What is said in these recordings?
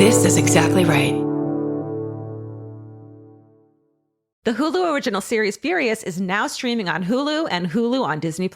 This is exactly right. The Hulu original series Furious is now streaming on Hulu and Hulu on Disney+.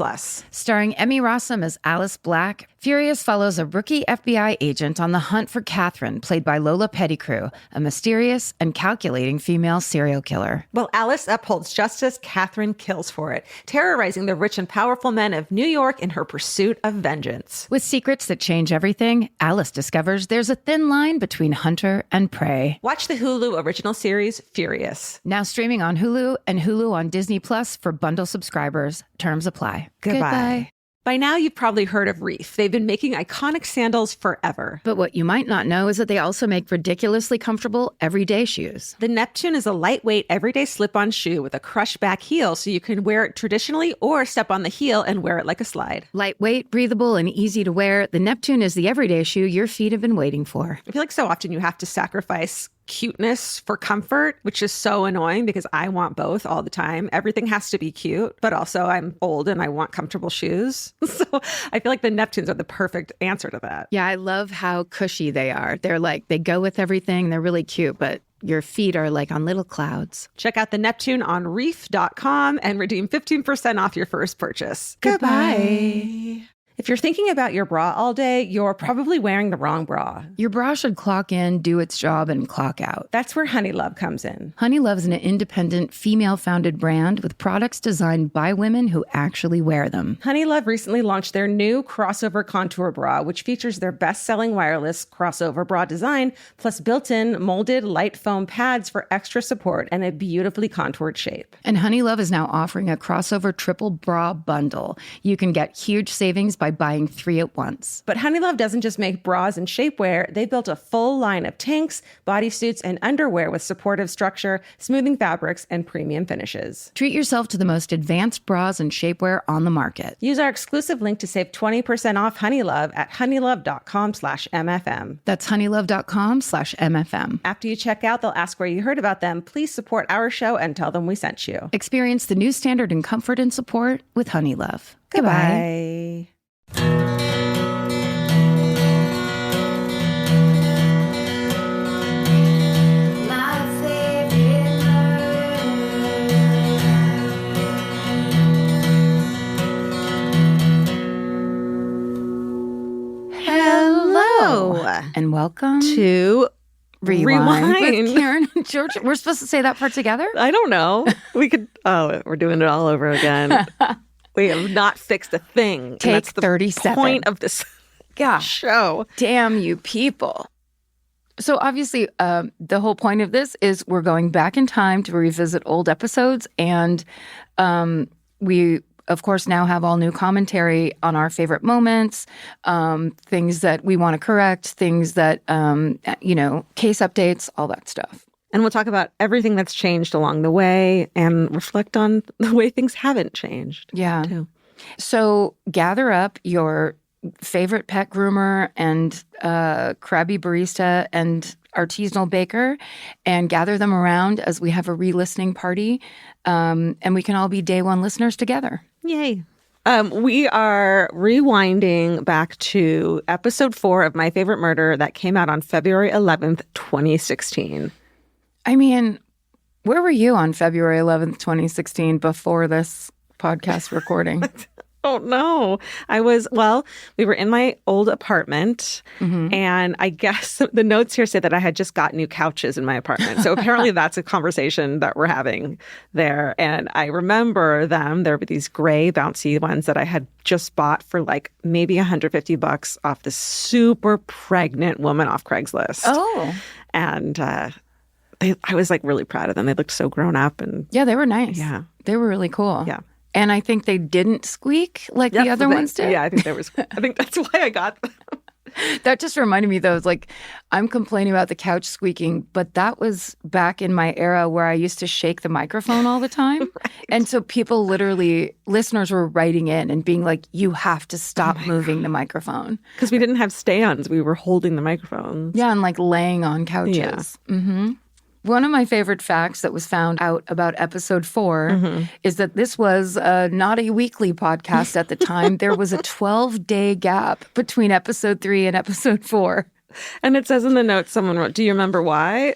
Starring Emmy Rossum as Alice Black, Furious follows a rookie FBI agent on the hunt for Catherine, played by Lola Pettigrew, a mysterious and calculating female serial killer. While Alice upholds justice, Catherine kills for it, terrorizing the rich and powerful men of New York in her pursuit of vengeance. With secrets that change everything, Alice discovers there's a thin line between hunter and prey. Watch the Hulu original series Furious. Now streaming on Hulu and Hulu on Disney Plus for bundle subscribers. Terms apply. Goodbye. By now, you've probably heard of Reef. They've been making iconic sandals forever. But what you might not know is that they also make ridiculously comfortable everyday shoes. The Neptune is a lightweight, everyday slip-on shoe with a crush-back heel, so you can wear it traditionally or step on the heel and wear it like a slide. Lightweight, breathable, and easy to wear, the Neptune is the everyday shoe your feet have been waiting for. I feel like so often you have to sacrifice cuteness for comfort, which is so annoying because I want both all the time. Everything has to be cute, but also I'm old and I want comfortable shoes. So I feel like the Neptunes are the perfect answer to that. Yeah, I love how cushy they are. They're like, they go with everything. They're really cute, but your feet are like on little clouds. Check out the Neptune on reef.com and redeem 15% off your first purchase. Goodbye. If you're thinking about your bra all day, you're probably wearing the wrong bra. Your bra should clock in, do its job, and clock out. That's where Honey Love comes in. Honey Love is an independent, female-founded brand with products designed by women who actually wear them. Honey Love recently launched their new crossover contour bra, which features their best-selling wireless crossover bra design, plus built-in molded light foam pads for extra support and a beautifully contoured shape. And Honey Love is now offering a crossover triple bra bundle. You can get huge savings by buying 3 at once. But Honey Love doesn't just make bras and shapewear. They built a full line of tanks, bodysuits, and underwear with supportive structure, smoothing fabrics, and premium finishes. Treat yourself to the most advanced bras and shapewear on the market. Use our exclusive link to save 20% off Honey Love at honeylove.com/MFM. That's honeylove.com/MFM. After you check out, they'll ask where you heard about them. Please support our show and tell them we sent you. Experience the new standard in comfort and support with Honey Love. Goodbye. Hello. And welcome To Rewind with Karen and George. We're supposed to say that part together? I don't know. We could, we're doing it all over again. We have not fixed a thing. Take that's the 37. point of this show. Damn you people. So obviously, the whole point of this is we're going back in time to revisit old episodes. And we, of course, now have all new commentary on our favorite moments, things that we want to correct, things that, case updates, all that stuff. And we'll talk about everything that's changed along the way and reflect on the way things haven't changed. Yeah. Too. So gather up your favorite pet groomer and crabby barista and artisanal baker and gather them around as we have a re-listening party. And we can all be day one listeners together. Yay. We are rewinding back to episode 4 of My Favorite Murder that came out on February 11th, 2016. I mean, where were you on February 11th, 2016 before this podcast recording? Oh, no. We were in my old apartment, and I guess the notes here say that I had just got new couches in my apartment. So apparently that's a conversation that we're having there. And I remember them. There were these gray, bouncy ones that I had just bought for like maybe $150 off this super pregnant woman off Craigslist. Oh. And I was like really proud of them. They looked so grown up. And yeah, they were nice. Yeah. They were really cool. Yeah. And I think they didn't squeak like the other ones did. Yeah, I think that's why I got them. That just reminded me, though, like I'm complaining about the couch squeaking, but that was back in my era where I used to shake the microphone all the time. Right. And so people listeners were writing in and being like, you have to stop moving the microphone. Because we didn't have stands. We were holding the microphones. Yeah, and like laying on couches. Yeah. Mm-hmm. One of my favorite facts that was found out about episode 4 is that this was not a weekly podcast at the time. There was a 12-day gap between episode 3 and episode 4. And it says in the notes, someone wrote, do you remember why?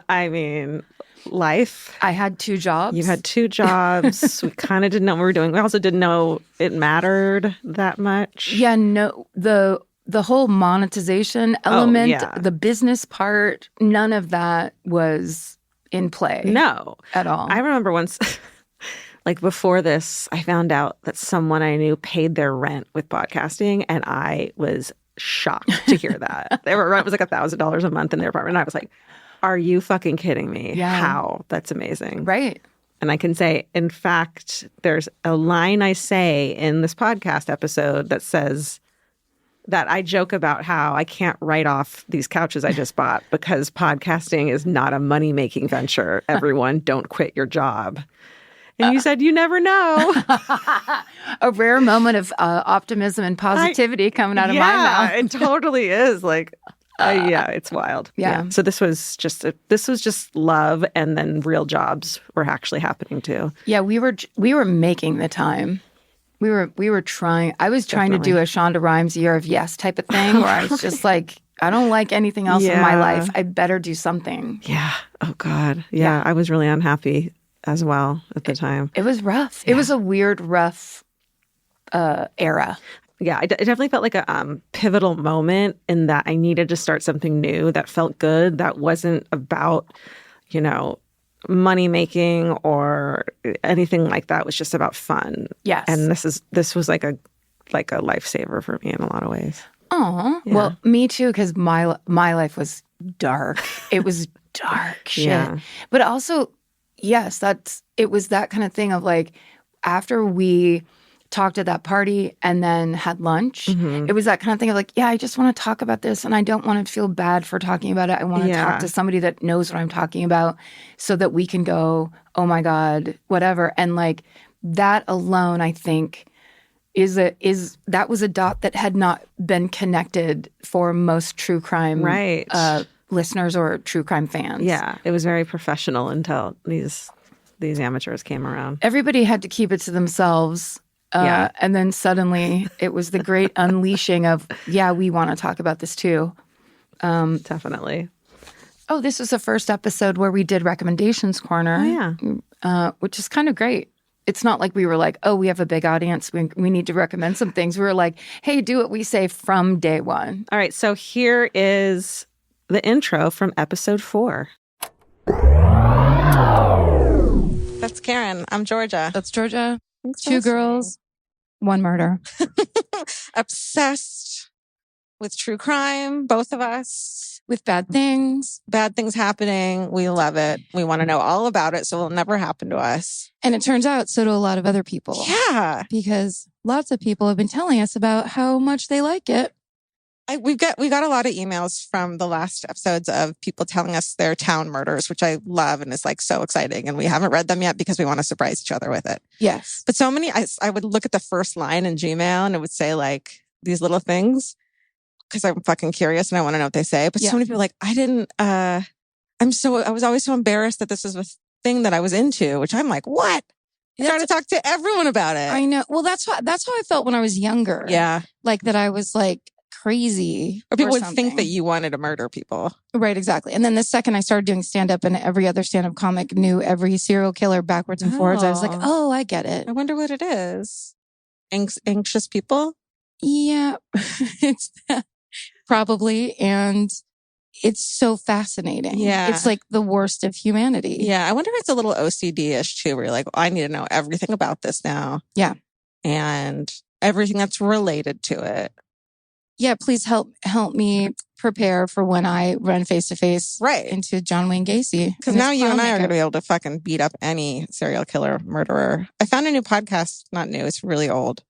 I mean, life. I had 2 jobs. You had 2 jobs. We kind of didn't know what we were doing. We also didn't know it mattered that much. Yeah, no, the whole monetization element, the business part, none of that was in play. No. At all. I remember once, like before this, I found out that someone I knew paid their rent with podcasting, and I was shocked to hear that. Their rent was like $1,000 a month in their apartment. And I was like, are you fucking kidding me? Yeah. How? That's amazing. Right. And I can say, in fact, there's a line I say in this podcast episode that says that I joke about how I can't write off these couches I just bought because podcasting is not a money-making venture. Everyone, don't quit your job. And you said, you never know. A rare moment of optimism and positivity coming out of my mouth. Yeah, it totally is. Like, yeah, it's wild. Yeah. So this was just love, and then real jobs were actually happening too. Yeah, we were making the time. We were trying. I was trying to do a Shonda Rhimes Year of Yes type of thing, where I was just like, I don't like anything else in my life. I better do something. Yeah. Oh God. Yeah. I was really unhappy as well at the time. It was rough. It was a weird, rough era. Yeah, it definitely felt like a pivotal moment in that I needed to start something new that felt good, that wasn't about, money making or anything like that. It was just about fun. Yes. And this was like a lifesaver for me in a lot of ways. Oh, yeah. Well, me too, because my life was dark. It was dark shit. Yeah. But also, yes, it was that kind of thing of like, after we talked at that party and then had lunch, it was that kind of thing of like, yeah, I just want to talk about this and I don't want to feel bad for talking about it. I want to talk to somebody that knows what I'm talking about so that we can go, oh my God, whatever. And like that alone, I think that was a dot that had not been connected for most true crime listeners or true crime fans. Yeah, it was very professional until these amateurs came around. Everybody had to keep it to themselves. And then suddenly it was the great unleashing of, we want to talk about this too. Definitely. Oh, this was the first episode where we did Recommendations Corner. Oh, yeah. Which is kind of great. It's not like we were like, oh, we have a big audience. We need to recommend some things. We were like, hey, do what we say from day one. All right. So here is the intro from episode 4. That's Karen. I'm Georgia. That's Georgia. 2 girls, 1 murder. Obsessed with true crime, both of us. With bad things. Bad things happening. We love it. We want to know all about it so it'll never happen to us. And it turns out so do a lot of other people. Yeah. Because lots of people have been telling us about how much they like it. We got a lot of emails from the last episodes of people telling us their town murders, which I love and is like so exciting. And we haven't read them yet because we want to surprise each other with it. Yes. But so many, I would look at the first line in Gmail and it would say like these little things because I'm fucking curious and I want to know what they say. But so many people are like, I was always so embarrassed that this was a thing that I was into, which I'm like, what? I'm trying to talk to everyone about it. I know. Well, that's how I felt when I was younger. Yeah. Like that I was like, crazy. Or people would think that you wanted to murder people. Right, exactly. And then the second I started doing stand-up and every other stand-up comic knew every serial killer backwards and forwards, I was like, oh, I get it. I wonder what it is. Anxious people? Yeah, it's probably. And it's so fascinating. Yeah. It's like the worst of humanity. Yeah. I wonder if it's a little OCD-ish too, where you're like, I need to know everything about this now. Yeah. And everything that's related to it. Yeah, please help me prepare for when I run face to face into John Wayne Gacy. Because now you and I are going to be able to fucking beat up any serial killer murderer. I found a new podcast, not new, it's really old,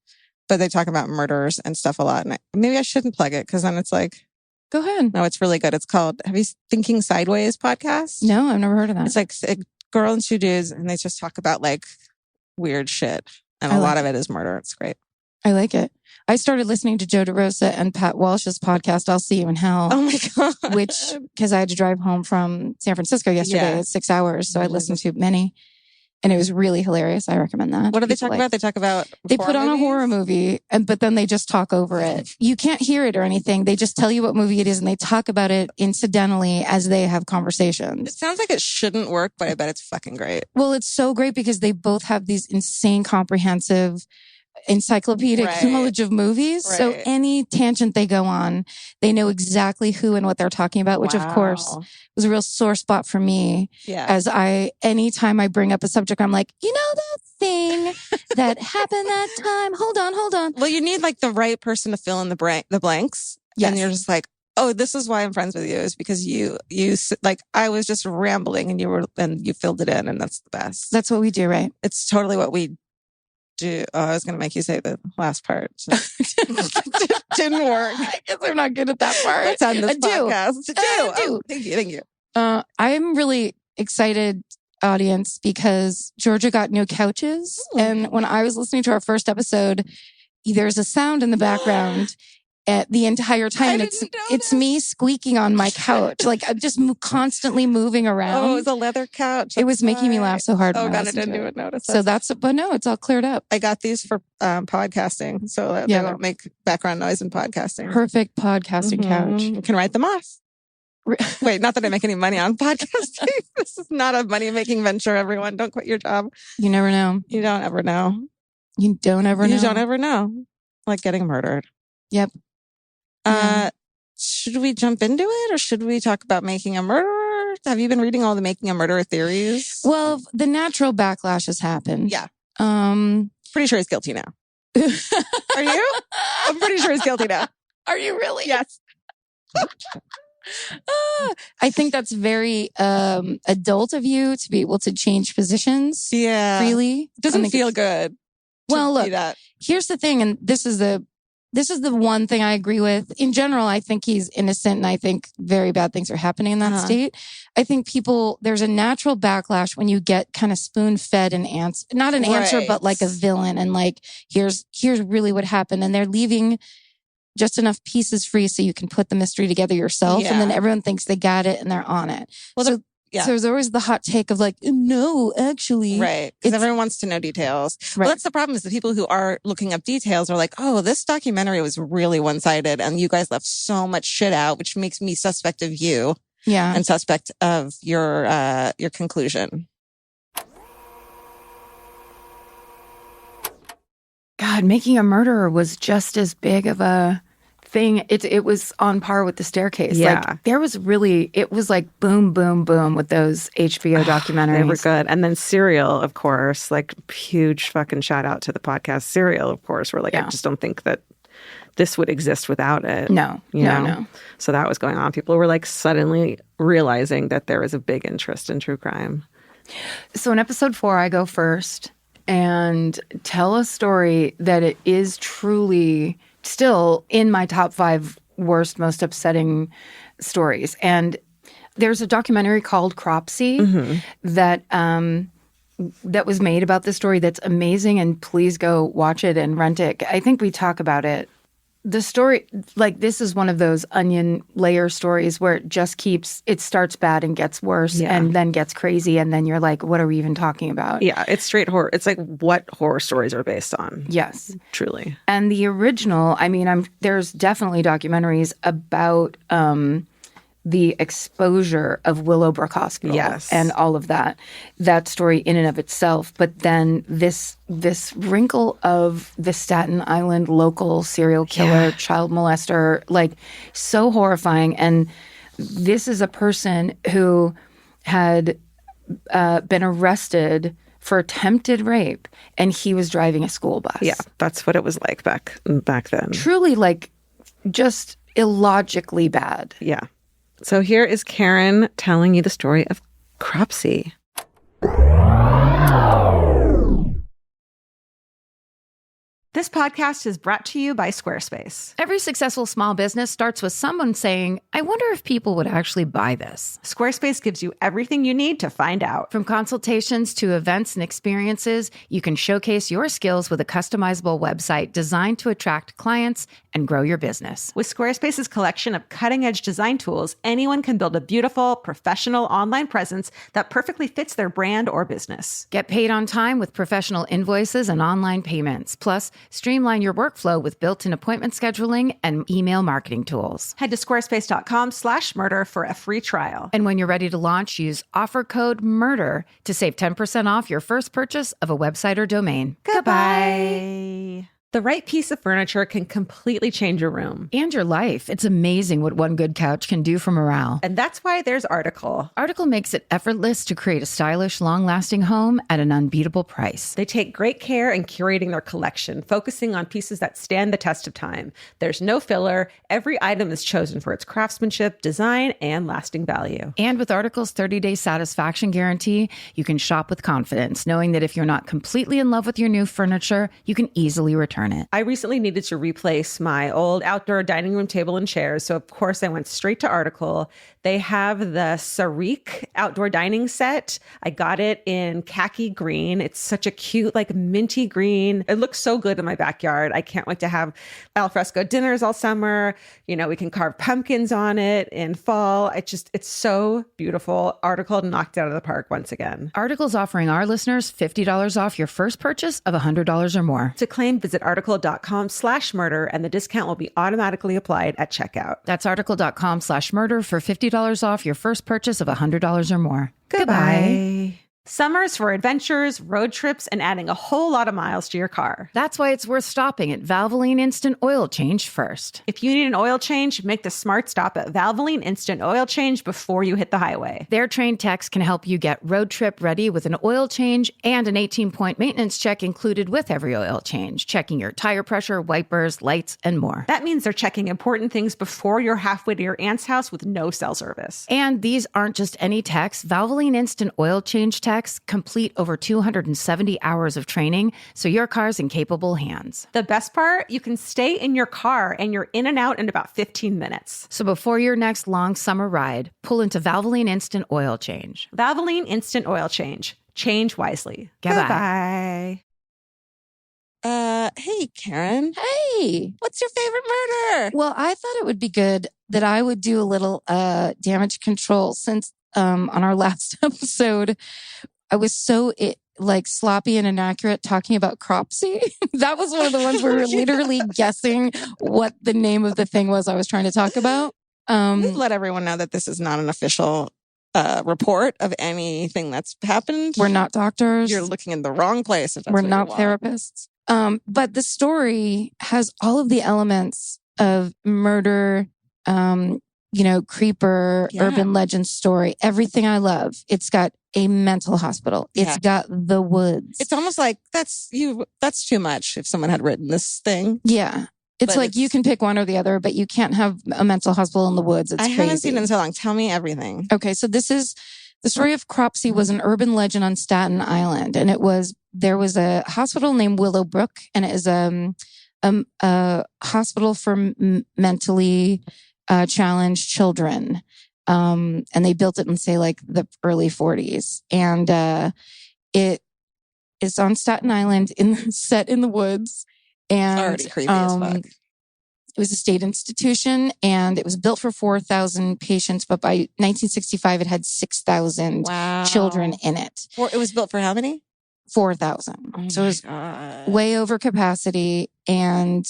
but they talk about murderers and stuff a lot. And maybe I shouldn't plug it because then it's like, go ahead. No, it's really good. It's called, have you Thinking Sideways podcast? No, I've never heard of that. It's like a girl and 2 dudes and they just talk about like weird shit. And a lot of it is murder. It's great. I like it. I started listening to Joe DeRosa and Pat Walsh's podcast, I'll See You in Hell. Oh my God. Which, because I had to drive home from San Francisco yesterday, it's 6 hours. So I listened to many. And it was really hilarious. I recommend that. What do they talk about? They talk about they put on a horror movie, but then they just talk over it. You can't hear it or anything. They just tell you what movie it is, and they talk about it incidentally as they have conversations. It sounds like it shouldn't work, but I bet it's fucking great. Well, it's so great because they both have these insane, comprehensive, encyclopedic knowledge of movies. Right. So any tangent they go on, they know exactly who and what they're talking about, which of course was a real sore spot for me. Yeah. As anytime I bring up a subject, I'm like, that thing that happened that time. Hold on. Well, you need like the right person to fill in the blanks. Yes. And you're just like, oh, this is why I'm friends with you, is because you like, I was just rambling and you filled it in, and that's the best. That's what we do, right? It's totally what we do. Oh, I was going to make you say the last part. So. Didn't work. I guess I'm not good at that part. Let's end this podcast. Oh, thank you. I'm really excited, audience, because Georgia got new couches. Ooh. And when I was listening to our first episode, there's a sound in the background the entire time. It's me squeaking on my couch. Like I'm just constantly moving around. Oh, it was a leather couch. It was making me laugh so hard. Oh God, I didn't even notice. So but no, it's all cleared up. I got these for podcasting, so that they don't make background noise in podcasting. Perfect podcasting couch. You can write them off. Wait, not that I make any money on podcasting. This is not a money-making venture, everyone. Don't quit your job. You never know. You don't ever know. You don't ever know. You don't ever know. Like getting murdered. Yep. Should we jump into it, or should we talk about Making a Murderer? Have you been reading all the Making a Murderer theories? Well, the natural backlash has happened. Yeah. Pretty sure he's guilty now. Are you? I'm pretty sure he's guilty now. Are you really? Yes. I think that's very adult of you to be able to change positions. Yeah. Freely. It doesn't feel good. Well, look, here's the thing, and this is the one thing I agree with. In general, I think he's innocent, and I think very bad things are happening in that state. I think there's a natural backlash when you get kind of spoon-fed an answer, not an answer, but like a villain, and like, here's really what happened. And they're leaving just enough pieces free so you can put the mystery together yourself. Yeah. And then everyone thinks they got it and they're on it. Well, so there's always the hot take of like, no, actually. Right. Because everyone wants to know details. Right. Well, that's the problem, is the people who are looking up details are like, oh, this documentary was really one-sided and you guys left so much shit out, which makes me suspect of you. Yeah. And suspect of your conclusion. God, Making a Murderer was just as big of a thing. It was on par with The Staircase. Yeah. Like, it was like boom, boom, boom with those HBO documentaries. They were good. And then Serial, of course, like huge fucking shout out to the podcast Serial, of course. We're like, I just don't think that this would exist without it. No. So that was going on. People were like suddenly realizing that there is a big interest in true crime. So in episode 4, I go first and tell a story that it is truly still in my top 5 worst, most upsetting stories. And there's a documentary called Cropsey that was made about this story that's amazing, and please go watch it and rent it. I think we talk about it. The story, like, this is one of those onion layer stories where it starts bad and gets worse and then gets crazy, and then you're like, what are we even talking about? Yeah, it's straight horror. It's like what horror stories are based on. Yes. Truly. And the original, I mean, there's definitely documentaries about the exposure of Willowbrook Hospital and all of that story in and of itself. But then this wrinkle of the Staten Island local serial killer, child molester, like, so horrifying. And this is a person who had been arrested for attempted rape, and he was driving a school bus. Yeah, that's what it was like back then. Truly, like, just illogically bad. Yeah. So here is Karen telling you the story of Cropsey. This podcast is brought to you by Squarespace. Every successful small business starts with someone saying, I wonder if people would actually buy this. Squarespace gives you everything you need to find out. From consultations to events and experiences, you can showcase your skills with a customizable website designed to attract clients and grow your business. With Squarespace's collection of cutting-edge design tools, anyone can build a beautiful, professional online presence that perfectly fits their brand or business. Get paid on time with professional invoices and online payments. Plus, streamline your workflow with built-in appointment scheduling and email marketing tools. Head to squarespace.com/murder for a free trial. And when you're ready to launch, use offer code MURDER to save 10% off your first purchase of a website or domain. Goodbye. The right piece of furniture can completely change your room. And your life. It's amazing what one good couch can do for morale. And that's why there's Article. Article makes it effortless to create a stylish, long-lasting home at an unbeatable price. They take great care in curating their collection, focusing on pieces that stand the test of time. There's no filler. Every item is chosen for its craftsmanship, design, and lasting value. And with Article's 30-day satisfaction guarantee, you can shop with confidence, knowing that if you're not completely in love with your new furniture, you can easily return it. I recently needed to replace my old outdoor dining room table and chairs, so of course I went straight to Article. They have the Sarik outdoor dining set. I got it in khaki green. It's such a cute, like minty green. It looks so good in my backyard. I can't wait to have alfresco dinners all summer. You know, we can carve pumpkins on it in fall. It's so beautiful. Article knocked it out of the park once again. Article's offering our listeners $50 off your first purchase of $100 or more. To claim, visit article.com/murder, and the discount will be automatically applied at checkout. That's article.com/murder for $50 off your first purchase of $100 or more. Goodbye. Summer's for adventures, road trips, and adding a whole lot of miles to your car. That's why it's worth stopping at Valvoline Instant Oil Change first. If you need an oil change, make the smart stop at Valvoline Instant Oil Change before you hit the highway. Their trained techs can help you get road trip ready with an oil change and an 18-point maintenance check included with every oil change, checking your tire pressure, wipers, lights, and more. That means they're checking important things before you're halfway to your aunt's house with no cell service. And these aren't just any techs. Valvoline Instant Oil Change techs complete over 270 hours of training, so your car's in capable hands. The best part, you can stay in your car and you're in and out in about 15 minutes. So before your next long summer ride, pull into Valvoline Instant Oil Change. Valvoline Instant Oil Change. Change wisely. Goodbye. Hey, Karen. Hey. What's your favorite murder? Well, I thought it would be good that I would do a little damage control since on our last episode, I was so sloppy and inaccurate talking about Cropsey. That was one of the ones where we were literally guessing what the name of the thing was I was trying to talk about. We've let everyone know that this is not an official report of anything that's happened. We're not doctors. You're looking in the wrong place. If that's We're what not you want. therapists. But the story has all of the elements of murder, creeper, urban legend story, everything I love. It's got a mental hospital. It's got the woods. It's almost like that's too much if someone had written this thing. Yeah. It's like you can pick one or the other, but you can't have a mental hospital in the woods. It's crazy. Haven't seen it in so long. Tell me everything. Okay. So this is the story of Cropsey was an urban legend on Staten Island. And there was a hospital named Willowbrook, and it is a hospital for mentally challenged children. And they built it in, say, like the early 40s. And it is on Staten Island, set in the woods. And already creepy as fuck. It was a state institution, and it was built for 4,000 patients. But by 1965, it had 6,000 children in it. It was built for how many? 4,000. Oh, so it was way over capacity. And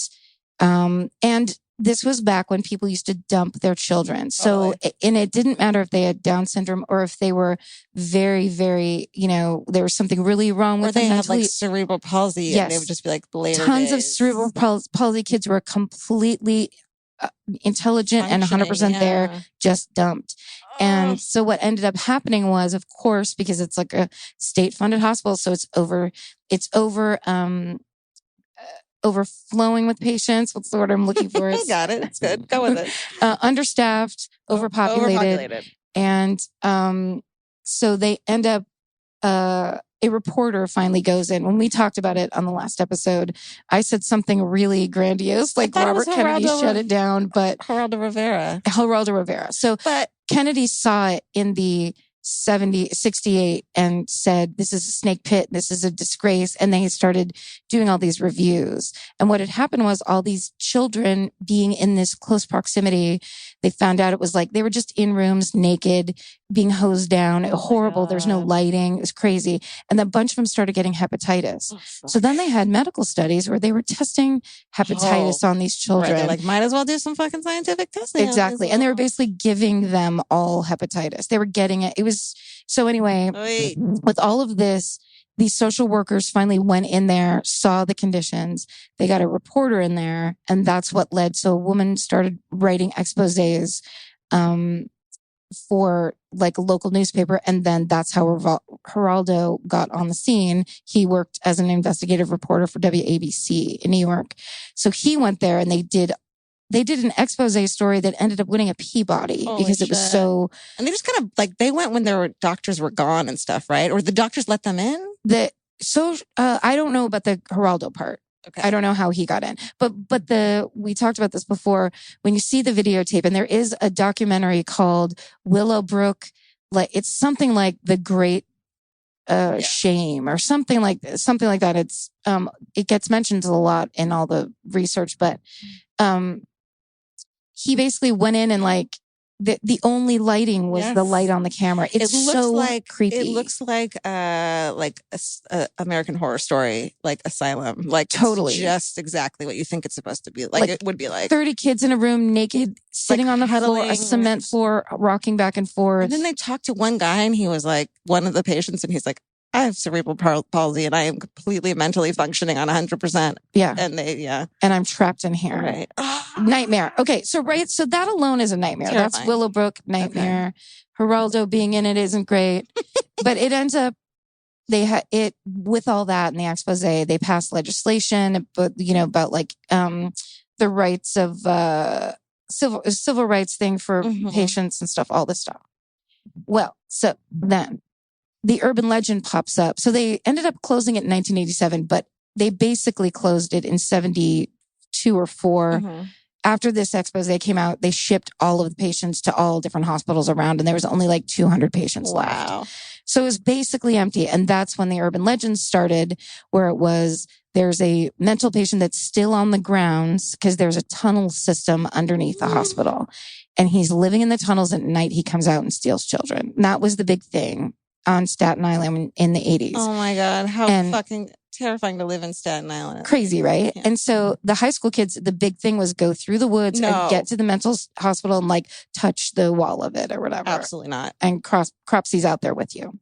this was back when people used to dump their children. So, and it didn't matter if they had Down syndrome or if they were very, very, there was something really wrong with them. Or they had like cerebral palsy. Yes. And they would just be like later Tons days. of cerebral palsy kids were completely intelligent and 100% there, just dumped. And so what ended up happening was, of course, because it's like a state funded hospital, so it's overflowing with patients. What's the word I'm looking for? Got it. It's good. Go with it. Understaffed, overpopulated. And so they end up a reporter finally goes in. When we talked about it on the last episode, I said something really grandiose, like Robert Kennedy shut it down, but Geraldo Rivera. So but Kennedy saw it in the 68 and said, this is a snake pit. This is a disgrace. And they started doing all these reviews. And what had happened was all these children being in this close proximity, they found out it was like they were just in rooms naked, being hosed down. Horrible. There's no lighting. It was crazy. And a bunch of them started getting hepatitis. So then they had medical studies where they were testing hepatitis on these children. Right, they're like, might as well do some fucking scientific testing. Exactly. And they were basically giving them all hepatitis. They were getting it. It was so anyway, with all of this, these social workers finally went in there, saw the conditions. They got a reporter in there, and that's what led. So a woman started writing exposés for like a local newspaper, and then that's how Geraldo got on the scene. He worked as an investigative reporter for WABC in New York. So he went there, and they did an expose story that ended up winning a Peabody because it was so. And they just kind of like, they went when their doctors were gone and stuff, right? Or the doctors let them in? I don't know about the Geraldo part. Okay. I don't know how he got in, but we talked about this before. When you see the videotape, and there is a documentary called Willowbrook, like it's something like The Great Shame or something like that. It's it gets mentioned a lot in all the research, but he basically went in and like the only lighting was the light on the camera. It looks so like creepy. It looks like a American Horror Story, like Asylum, like totally just exactly what you think it's supposed to be like. It would be like 30 kids in a room, naked, sitting on the floor, a cement floor, rocking back and forth. And then they talked to one guy, and he was like one of the patients, and he's like, I have cerebral palsy and I am completely mentally functioning on 100%. Yeah. And and I'm trapped in here. Right. Nightmare. Okay. So that alone is a nightmare. Terrifying. That's Willowbrook nightmare. Okay. Geraldo being in it isn't great, but it ends up, with all that in the expose, they passed legislation, but about like, the rights of, civil rights thing for patients and stuff, all this stuff. Well, so then the urban legend pops up. So they ended up closing it in 1987, but they basically closed it in 72 or 4. After this expose came out, they shipped all of the patients to all different hospitals around, and there was only like 200 patients left. So it was basically empty. And that's when the urban legends started, where it was, there's a mental patient that's still on the grounds because there's a tunnel system underneath the hospital. And he's living in the tunnels at night. He comes out and steals children. And that was the big thing on Staten Island in the 80s. Oh my God. How fucking terrifying to live in Staten Island. Crazy, right? Yeah. And so the high school kids, the big thing was go through the woods and get to the mental hospital and like touch the wall of it or whatever. Absolutely not. And Cropsey's out there with you.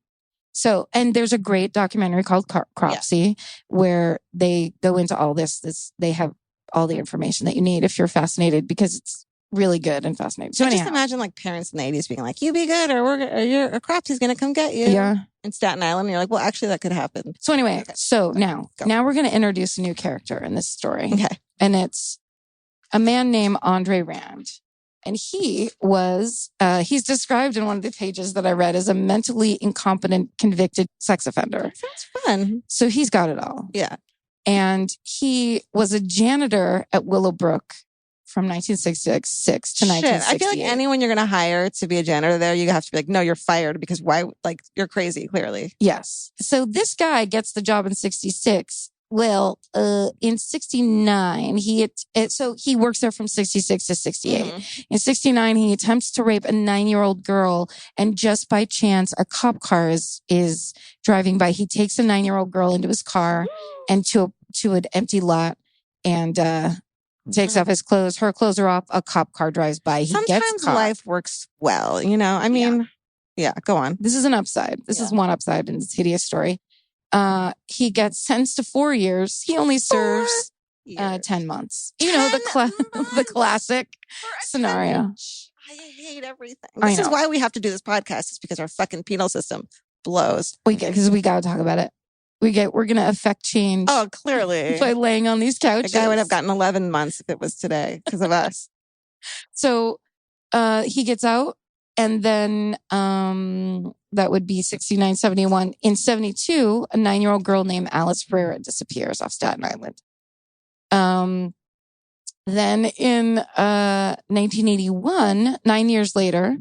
So, and there's a great documentary called Cropsey where they go into all this. They have all the information that you need if you're fascinated, because it's really good and fascinating. So just imagine like parents in the 80s being like, you be good or Cropsey's going to come get you. Yeah. In Staten Island. And you're like, well, actually that could happen. So anyway, now we're going to introduce a new character in this story. Okay. And it's a man named Andre Rand. And he was, he's described in one of the pages that I read as a mentally incompetent convicted sex offender. That sounds fun. So he's got it all. Yeah. And he was a janitor at Willowbrook from 1966 to 1968. I feel like anyone you're going to hire to be a janitor there, you have to be like, no, you're fired because why? Like, you're crazy, clearly. Yes. So this guy gets the job in 66. Well, in 69, so he works there from 66 to 68. In 69, he attempts to rape a 9-year-old girl. And just by chance, a cop car is driving by. He takes a 9-year-old girl into his car and to an empty lot and, takes off his clothes. Her clothes are off. A cop car drives by. Sometimes life works well, I mean, yeah, go on. This is an upside. This is one upside in this hideous story. He gets sentenced to 4 years. He only serves 10 months. The classic scenario. I hate everything. This is why we have to do this podcast. Is because our fucking penal system blows. Because we got to talk about it. We're going to affect change. Oh, clearly. By laying on these couches. The guy would have gotten 11 months if it was today because of us. So, he gets out and then, that would be 69, 71. In 72, a 9-year-old girl named Alice Pereira disappears off Staten Island. Then in 1981, 9 years later,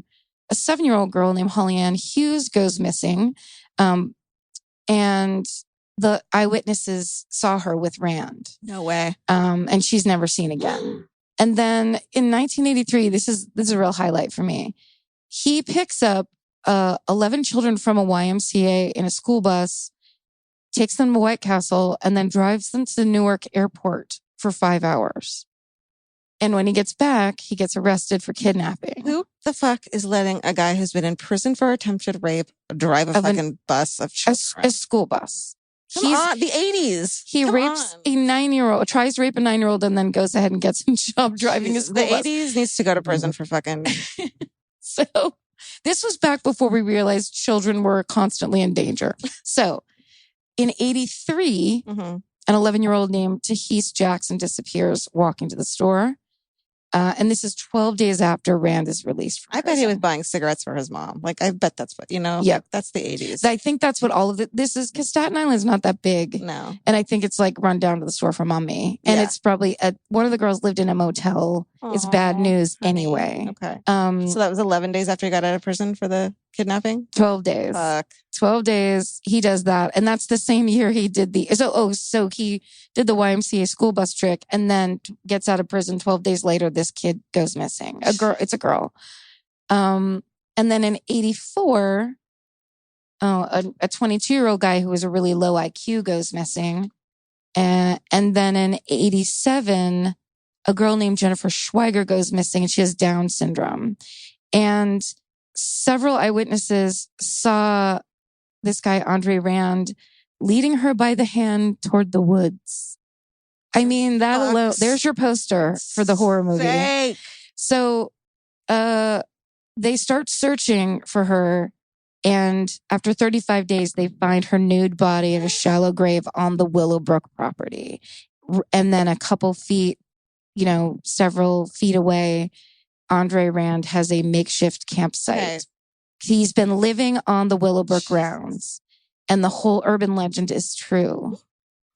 a 7-year-old girl named Holly Ann Hughes goes missing. And the eyewitnesses saw her with Rand. No way. And she's never seen again. And then in 1983, this is a real highlight for me. He picks up 11 children from a YMCA in a school bus, takes them to White Castle, and then drives them to the Newark airport for 5 hours. And when he gets back, he gets arrested for kidnapping. Who the fuck is letting a guy who's been in prison for attempted rape drive a fucking bus of children? A school bus. Come on, the 80s. He rapes a 9-year-old, tries to rape a 9-year-old, and then goes ahead and gets a job driving a school bus. The 80s needs to go to prison for fucking... So this was back before we realized children were constantly in danger. So in 83, an 11-year-old named Tahese Jackson disappears walking to the store. And this is 12 days after Rand is released from prison. bet he was buying cigarettes for his mom. Like, I bet that's what, Yeah. like, that's the 80s. I think that's what all of this is, because Staten Island is not that big. No. And I think it's like run down to the store for mommy. And it's probably one of the girls lived in a motel. It's bad news anyway. Okay. So that was 11 days after he got out of prison for the kidnapping? 12 days. Fuck. 12 days. He does that. And that's the same year he did so he did the YMCA school bus trick and then gets out of prison. 12 days later, this kid goes missing. It's a girl. And then in 84, a 22-year-old guy who was a really low IQ goes missing. And then in 87, a girl named Jennifer Schweiger goes missing and she has Down syndrome. And several eyewitnesses saw this guy, Andre Rand, leading her by the hand toward the woods. I mean, that alone, there's your poster for the horror movie. Fake. So, they start searching for her. And after 35 days, they find her nude body in a shallow grave on the Willowbrook property. And then a couple feet, several feet away, Andre Rand has a makeshift campsite. Okay. He's been living on the Willowbrook grounds, and the whole urban legend is true.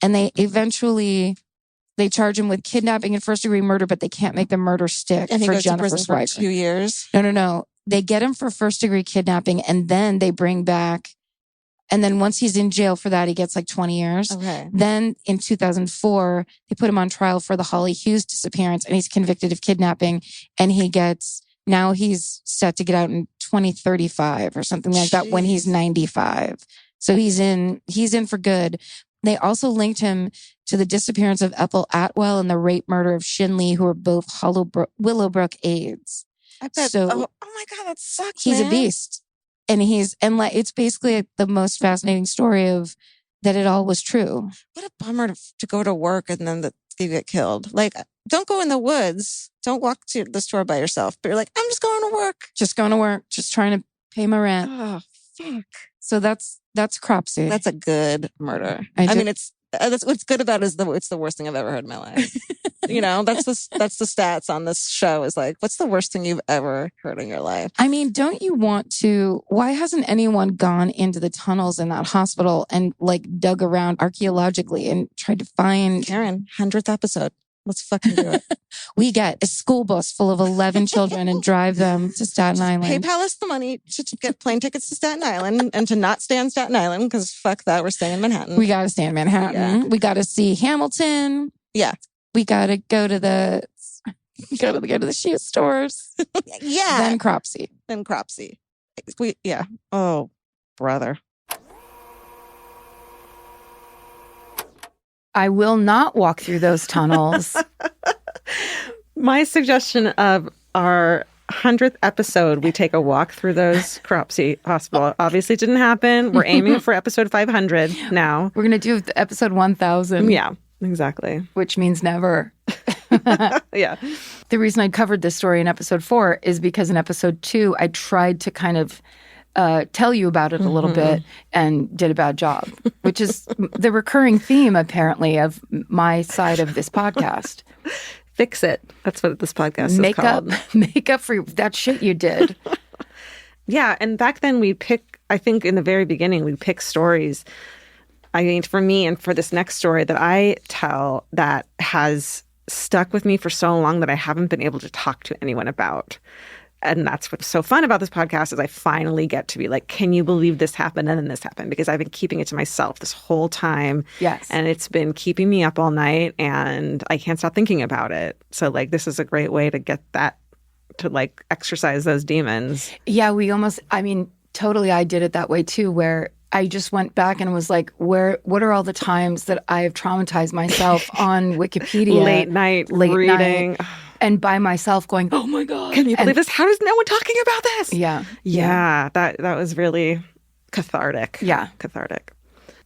And they eventually charge him with kidnapping and first-degree murder, but they can't make the murder stick. And he goes Jennifer to prison Schweiger. for 2 years. No. They get him for first-degree kidnapping, and then they bring back. And then once he's in jail for that, he gets like 20 years. Okay. Then in 2004, they put him on trial for the Holly Hughes disappearance, and he's convicted of kidnapping. And now he's set to get out in 2035 or something like that when he's 95. So he's in for good. They also linked him to the disappearance of Ethel Atwell and the rape murder of Shin Lee, who were both Willowbrook aides. I bet. So, oh my God, that sucks. He's man. a beast. And it's basically the most fascinating story of that it all was true. What a bummer to go to work and then you get killed. Like, don't go in the woods. Don't walk to the store by yourself. But you're like, I'm just going to work. Just going to work. Just trying to pay my rent. Oh, fuck. So that's Cropsey. That's a good murder. I mean, that's what's good about it is it's the worst thing I've ever heard in my life. That's the stats on this show is like, what's the worst thing you've ever heard in your life? I mean, don't you want to? Why hasn't anyone gone into the tunnels in that hospital and like dug around archaeologically and tried to find Karen, 100th episode? Let's fucking do it. We get a school bus full of 11 children and drive them to Staten Island. PayPal us the money to get plane tickets to Staten Island and to not stay on Staten Island because fuck that, we're staying in Manhattan. We got to stay in Manhattan. Yeah. We got to see Hamilton. Yeah. We got to go to the shoe stores. Yeah. Then Cropsey. Oh, brother. I will not walk through those tunnels. My suggestion of our 100th episode, we take a walk through those Cropsey Hospital. Obviously didn't happen. We're aiming for episode 500 now. We're going to do episode 1000. Yeah, exactly. Which means never. Yeah. The reason I covered this story in episode 4 is because in episode 2, I tried to kind of tell you about it a little bit and did a bad job, which is the recurring theme, apparently, of my side of this podcast. Fix it. That's what this podcast is called. Make up for that shit you did. Yeah. And back then we'd pick I think in the very beginning, we pick stories. I mean, for me and for this next story that I tell that has stuck with me for so long that I haven't been able to talk to anyone about. And that's what's so fun about this podcast is I finally get to be like, can you believe this happened and then this happened? Because I've been keeping it to myself this whole time. Yes. And it's been keeping me up all night and I can't stop thinking about it. So like, this is a great way to get that, to like exercise those demons. Yeah, totally. I did it that way too, where I just went back and was like, what are all the times that I have traumatized myself on Wikipedia? Late night reading. And by myself going, oh my God. Can you believe this? How is no one talking about this? Yeah. That was really cathartic. Yeah. Cathartic.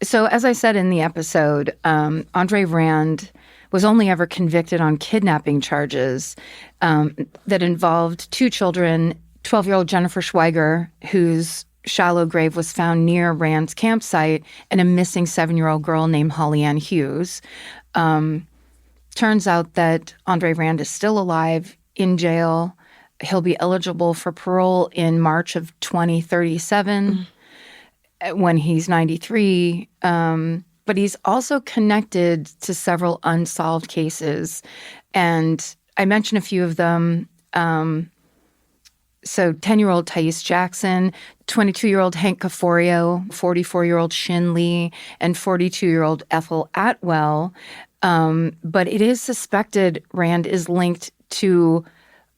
So as I said in the episode, Andre Rand was only ever convicted on kidnapping charges that involved 2 children, 12-year-old Jennifer Schweiger, whose shallow grave was found near Rand's campsite, and a missing 7-year-old girl named Holly Ann Hughes. Turns out that Andre Rand is still alive in jail. He'll be eligible for parole in March of 2037 when he's 93. But he's also connected to several unsolved cases. And I mentioned a few of them. So 10-year-old Thais Jackson, 22-year-old Hank Caforio, 44-year-old Shin Lee, and 42-year-old Ethel Atwell. But it is suspected Rand is linked to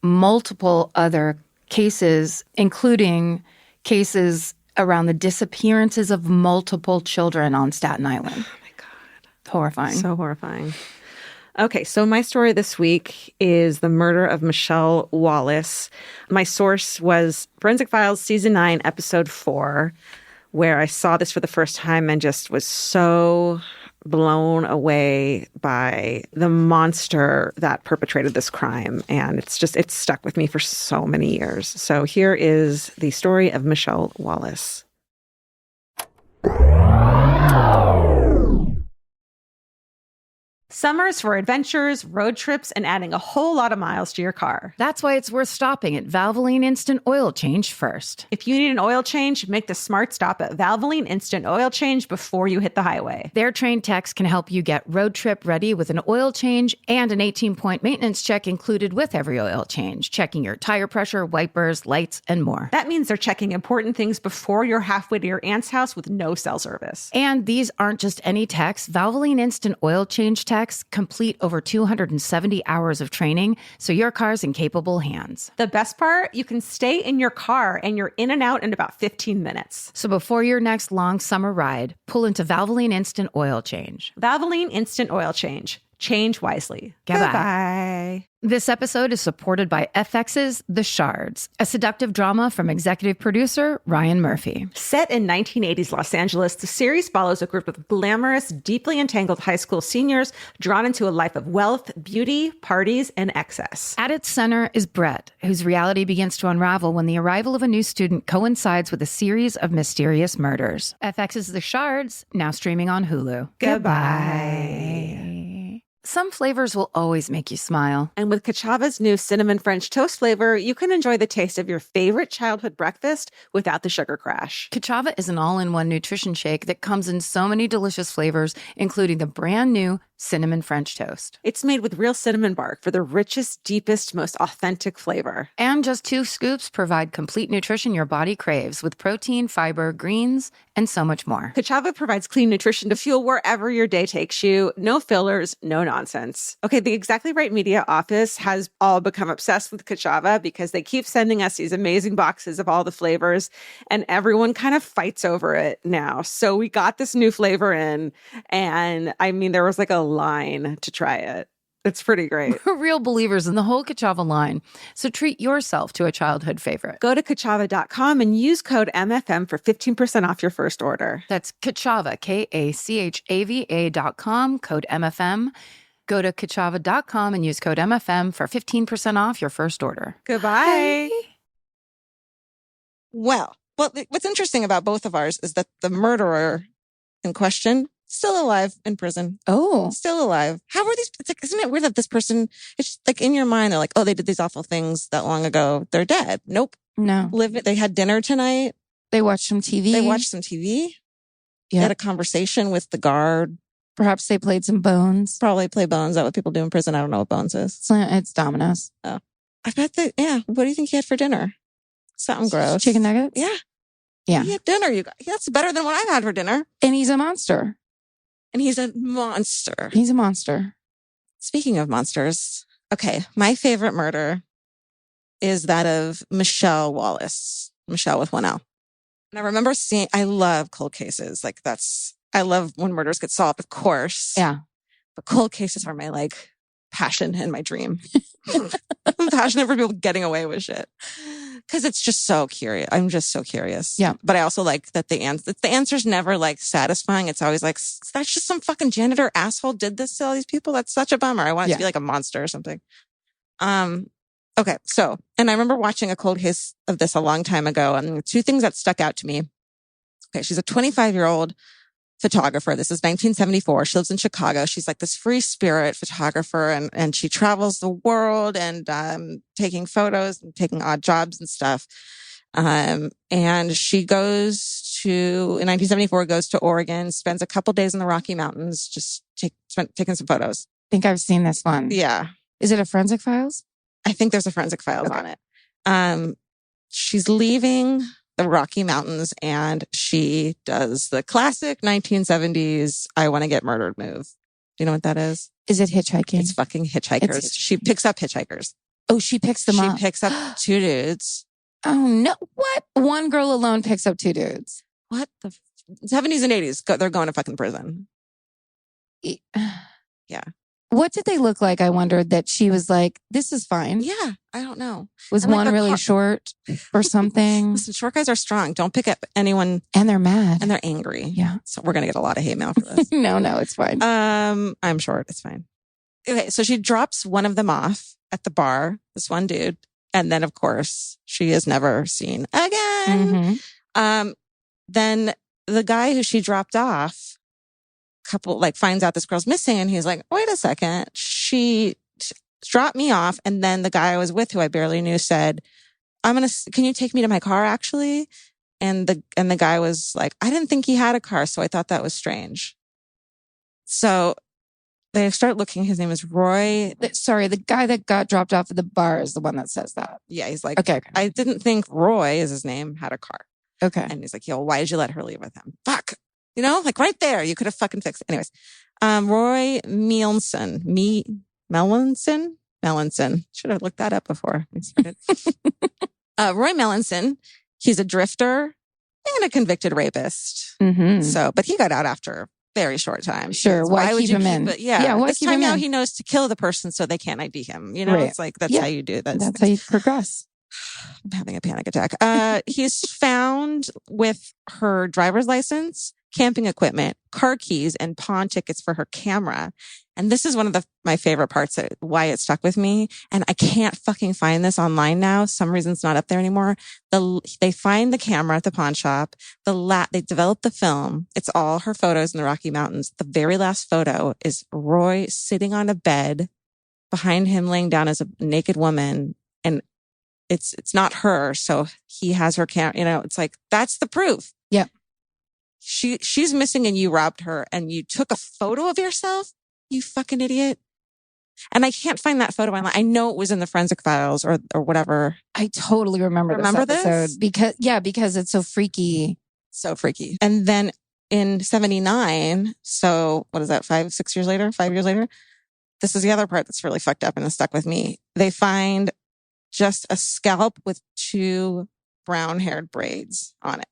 multiple other cases, including cases around the disappearances of multiple children on Staten Island. Oh my God. Horrifying. So horrifying. Okay, so my story this week is the murder of Michele Wallace. My source was Forensic Files Season 9, Episode 4, where I saw this for the first time and just was so blown away by the monster that perpetrated this crime. And it's stuck with me for so many years. So here is the story of Michele Wallace. Summer's for adventures, road trips, and adding a whole lot of miles to your car. That's why it's worth stopping at Valvoline Instant Oil Change first. If you need an oil change, make the smart stop at Valvoline Instant Oil Change before you hit the highway. Their trained techs can help you get road trip ready with an oil change and an 18-point maintenance check included with every oil change, checking your tire pressure, wipers, lights, and more. That means they're checking important things before you're halfway to your aunt's house with no cell service. And these aren't just any techs. Valvoline Instant Oil Change techs complete over 270 hours of training, so your car's in capable hands. The best part? You can stay in your car and you're in and out in about 15 minutes. So before your next long summer ride, pull into Valvoline Instant Oil Change. Valvoline Instant Oil Change. Change wisely. Goodbye. This episode is supported by FX's The Shards, a seductive drama from executive producer Ryan Murphy. Set in 1980s Los Angeles, the series follows a group of glamorous, deeply entangled high school seniors drawn into a life of wealth, beauty, parties, and excess. At its center is Brett, whose reality begins to unravel when the arrival of a new student coincides with a series of mysterious murders. FX's The Shards, now streaming on Hulu. Goodbye. Some flavors will always make you smile. And with Kachava's new cinnamon French toast flavor, you can enjoy the taste of your favorite childhood breakfast without the sugar crash. Kachava is an all-in-one nutrition shake that comes in so many delicious flavors, including the brand new cinnamon French toast. It's made with real cinnamon bark for the richest, deepest, most authentic flavor. And just 2 scoops provide complete nutrition your body craves with protein, fiber, greens, and so much more. Kachava provides clean nutrition to fuel wherever your day takes you. No fillers, no nonsense. Okay, the Exactly Right Media office has all become obsessed with Kachava because they keep sending us these amazing boxes of all the flavors, and everyone kind of fights over it now. So we got this new flavor in, and I mean, there was like a line to try it. It's pretty great. We're real believers in the whole Kachava line, so treat yourself to a childhood favorite. Go to Kachava.com and use code MFM for 15% off your first order. That's Kachava, Kachava.com, code MFM. Go to Kachava.com and use code MFM for 15% off your first order. Goodbye. Well, what's interesting about both of ours is that the murderer in question still alive in prison. Oh. Still alive. How are these? It's like, isn't it weird that this person, it's just like in your mind, they're like, oh, they did these awful things that long ago. They're dead. Nope. No. They had dinner tonight. They watched some TV. Yeah. They had a conversation with the guard. Perhaps they played some Bones. Probably play Bones. Is that what people do in prison? I don't know what Bones is. It's Domino's. Oh. I bet that, yeah. What do you think he had for dinner? Something gross. Chicken nuggets? Yeah. Yeah. He had dinner. That's better than what I've had for dinner. And he's a monster. He's a monster. Speaking of monsters, okay, my favorite murder is that of Michele Wallace. Michele with one L. And I remember I love cold cases. I love when murders get solved, of course. Yeah. But cold cases are my passion and my dream. I'm passionate for people getting away with shit. Because it's just so curious. I'm just so curious. Yeah. But I also like that the answer's never satisfying. It's always that's just some fucking janitor asshole did this to all these people. That's such a bummer. I want it to be like a monster or something. Okay. So, and I remember watching a cold case of this a long time ago. And two things that stuck out to me. Okay. She's a 25-year-old photographer. This is 1974. She lives in Chicago. She's this free spirit photographer and she travels the world and taking photos and taking odd jobs and stuff. And she goes in 1974, goes to Oregon, spends a couple days in the Rocky Mountains, just taking some photos. I think I've seen this one. Yeah. Is it a Forensic Files? I think there's a Forensic Files on it. She's leaving the Rocky Mountains and she does the classic 1970s I want to get murdered move. Do you know what that is? Is it hitchhiking? It's fucking hitchhikers. She picks up hitchhikers. Oh, she picks them up. She picks up two dudes. Oh no. What? One girl alone picks up two dudes. What the 70s and 80s, they're going to fucking prison. Yeah. What did they look like? I wondered that she was like, this is fine. Yeah. I don't know. Was one really short or something? Listen, short guys are strong. Don't pick up anyone. And they're mad. And they're angry. Yeah. So we're going to get a lot of hate mail for this. No, it's fine. I'm short. It's fine. Okay. So she drops one of them off at the bar, this one dude. And then, of course, she is never seen again. Mm-hmm. Then the guy who she dropped off, finds out this girl's missing and he's like, wait a second. She dropped me off. And then the guy I was with, who I barely knew, said, can you take me to my car actually? And the guy was like, I didn't think he had a car. So I thought that was strange. So they start looking. His name is Roy. Sorry, the guy that got dropped off at the bar is the one that says that. Yeah. He's like, okay. I didn't think Roy is his name, had a car. Okay. And he's like, yo, why did you let her leave with him? Fuck. Right there. You could have fucking fixed it. Anyways, Roy Melanson. Should have looked that up before we started. Roy Melanson. He's a drifter and a convicted rapist. Mm-hmm. So, but he got out after a very short time. Sure. Why would you keep him in? Yeah. This time now he knows to kill the person so they can't ID him. Right. It's that's how you do that. That's how you progress. I'm having a panic attack. He's found with her driver's license, camping equipment, car keys, and pawn tickets for her camera. And this is one of my favorite parts of why it stuck with me. And I can't fucking find this online now. Some reason it's not up there anymore. They find the camera at the pawn shop. They develop the film. It's all her photos in the Rocky Mountains. The very last photo is Roy sitting on a bed. Behind him, laying down, is a naked woman. And it's not her. So he has her camera. It's that's the proof. Yeah. She's missing and you robbed her and you took a photo of yourself, you fucking idiot. And I can't find that photo online. I know it was in the Forensic Files or whatever. I totally remember this episode because it's so freaky. So freaky. And then in 79, so what is that, 5 years later, this is the other part that's really fucked up and has stuck with me. They find just a scalp with 2 brown-haired braids on it.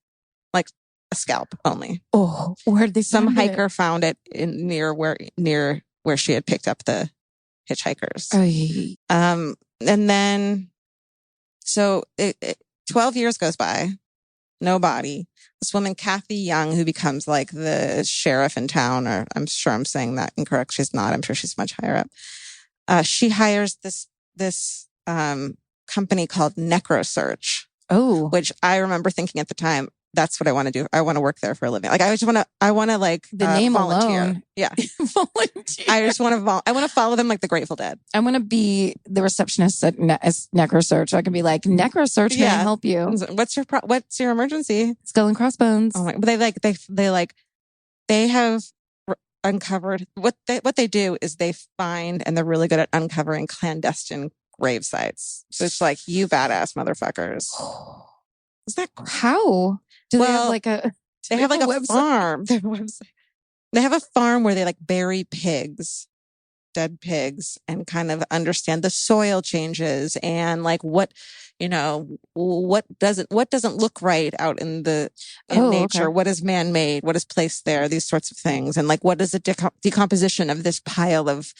A scalp only. Oh, where did they Some hiker found it near where she had picked up the hitchhikers. Oh. And then, so 12 years goes by, no body. This woman, Kathy Young, who becomes the sheriff in town, or I'm sure I'm saying that incorrect. She's not. I'm sure she's much higher up. She hires this company called NecroSearch. Oh. Which I remember thinking at the time, that's what I want to do. I want to work there for a living. Like I want to like the name volunteer. alone. Yeah. Volunteer. I just want to, I want to follow them like the Grateful Dead. I want to be the receptionist at NecroSearch. I can be like, NecroSearch, may I help you? What's your emergency? Skull and crossbones. Oh my, but they have uncovered what they do is they find, and they're really good at uncovering clandestine grave sites. So it's like, you badass motherfuckers. Is that how? Do they have like a? They have like a website? farm. They have a website. They have a farm where they like bury pigs, dead pigs, and kind of understand the soil changes and like what doesn't look right out in nature. Okay. What is man-made? What is placed there? These sorts of things, and like what is the decomposition of this pile of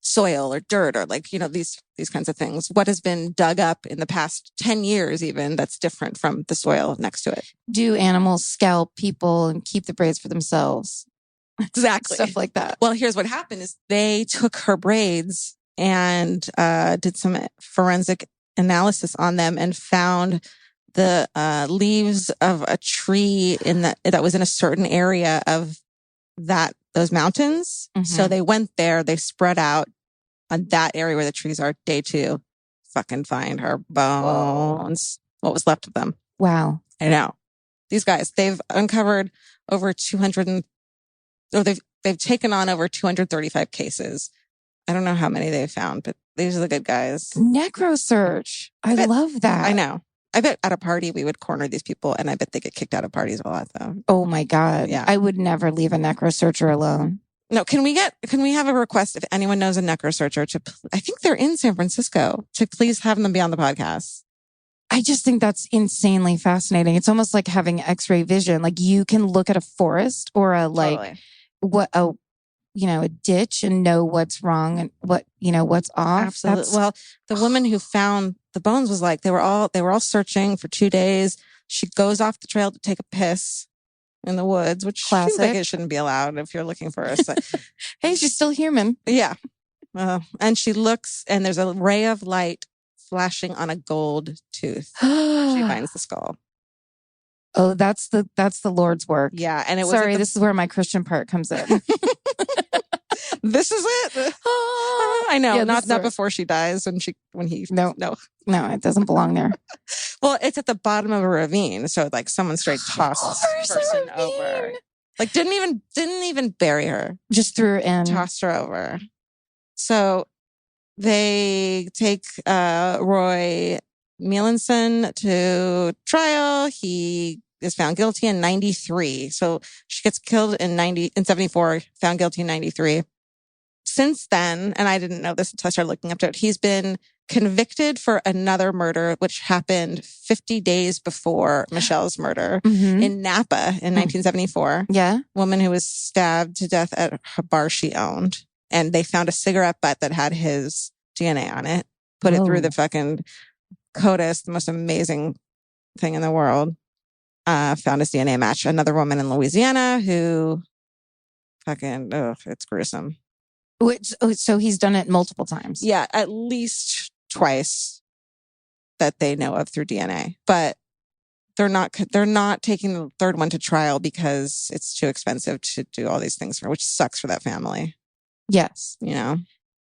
soil or dirt, or like these kinds of things. What has been dug up in the past 10 years, even that's different from the soil next to it? Do animals scalp people and keep the braids for themselves? Exactly. Stuff like that. Well, here's what happened is they took her braids and did some forensic analysis on them and found the leaves of a tree that was in a certain area of those mountains. Mm-hmm. So they went there, they spread out on that area where the trees are. Day 2, fucking find her bones. Whoa. What was left of them. Wow. I know. These guys, they've uncovered over 200 they've taken on over 235 cases. I don't know how many they've found, but these are the good guys. NecroSearch. I love that. I know. I bet at a party we would corner these people, and I bet they get kicked out of parties a lot, though. Oh my God. Yeah. I would never leave a NecroSearcher alone. No, can we have a request if anyone knows a NecroSearcher I think they're in San Francisco, to please have them be on the podcast? I just think that's insanely fascinating. It's almost like having X-ray vision. Like you can look at a forest or a ditch and know what's wrong and what's off. Absolutely. Well, the woman who found the bones was like, they were all searching for 2 days. She goes off the trail to take a piss in the woods, which seems like it shouldn't be allowed if you're looking for a hey, she's still human. Yeah. And she looks, and there's a ray of light flashing on a gold tooth. She finds the skull. Oh, that's the Lord's work. Yeah. And this is where my Christian part comes in. This is it. I know. Yeah, not before she dies. No, it doesn't belong there. Well, it's at the bottom of a ravine. So like someone straight tossed this person over. Like didn't even bury her. Just threw her in. Tossed her over. So they take Roy Melanson to trial. He is found guilty in 93. So she gets killed in 74, found guilty in 93. Since then, and I didn't know this until I started looking up to it, he's been convicted for another murder, which happened 50 days before Michelle's murder in Napa in 1974. Yeah. Woman who was stabbed to death at a bar she owned. And they found a cigarette butt that had his DNA on it, put it through the fucking CODIS, the most amazing thing in the world. Found his DNA match. Another woman in Louisiana who it's gruesome. So he's done it multiple times. Yeah, at least twice that they know of through DNA. But they're not taking the third one to trial because it's too expensive to do all these things for, which sucks for that family. Yes.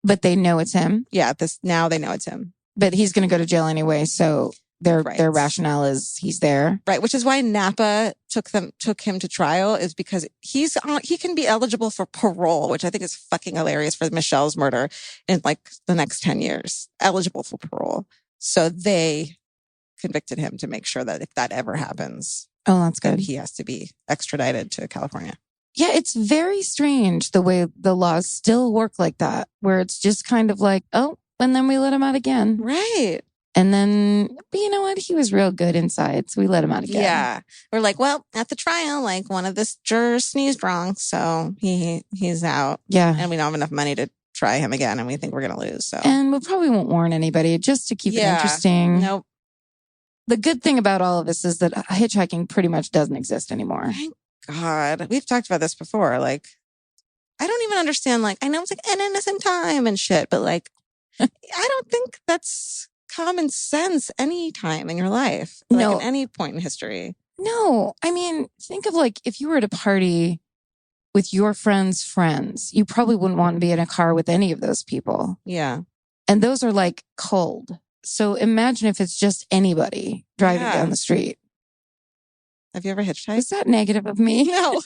But they know it's him. Yeah, now they know it's him. But he's going to go to jail anyway, so their rationale is he's there. Right, which is why Napa took him to trial, is because he can be eligible for parole, which I think is fucking hilarious for Michelle's murder in like the next 10 years. Eligible for parole. So they convicted him to make sure that if that ever happens, that's good, he has to be extradited to California. Yeah, it's very strange the way the laws still work like that, where it's just kind of like, and then we let him out again. Right. And then, but you know what? He was real good inside, so we let him out again. Yeah. We're like, well, at the trial, like one of the jurors sneezed wrong, so he's out. Yeah. And we don't have enough money to try him again, and we think we're going to lose. So. And we probably won't warn anybody, just to keep it interesting. Nope. The good thing about all of this is that hitchhiking pretty much doesn't exist anymore. Thank God. We've talked about this before. Like, I don't even understand, like, I know it's like an innocent time and shit, but like, I don't think that's common sense any time in your life, No. at any point in history. No. I mean, think of like if you were at a party with your friends' friends, you probably wouldn't want to be in a car with any of those people. Yeah. And those are like cold. So imagine if it's just anybody driving down the street. Have you ever hitchhiked? Is that negative of me? No.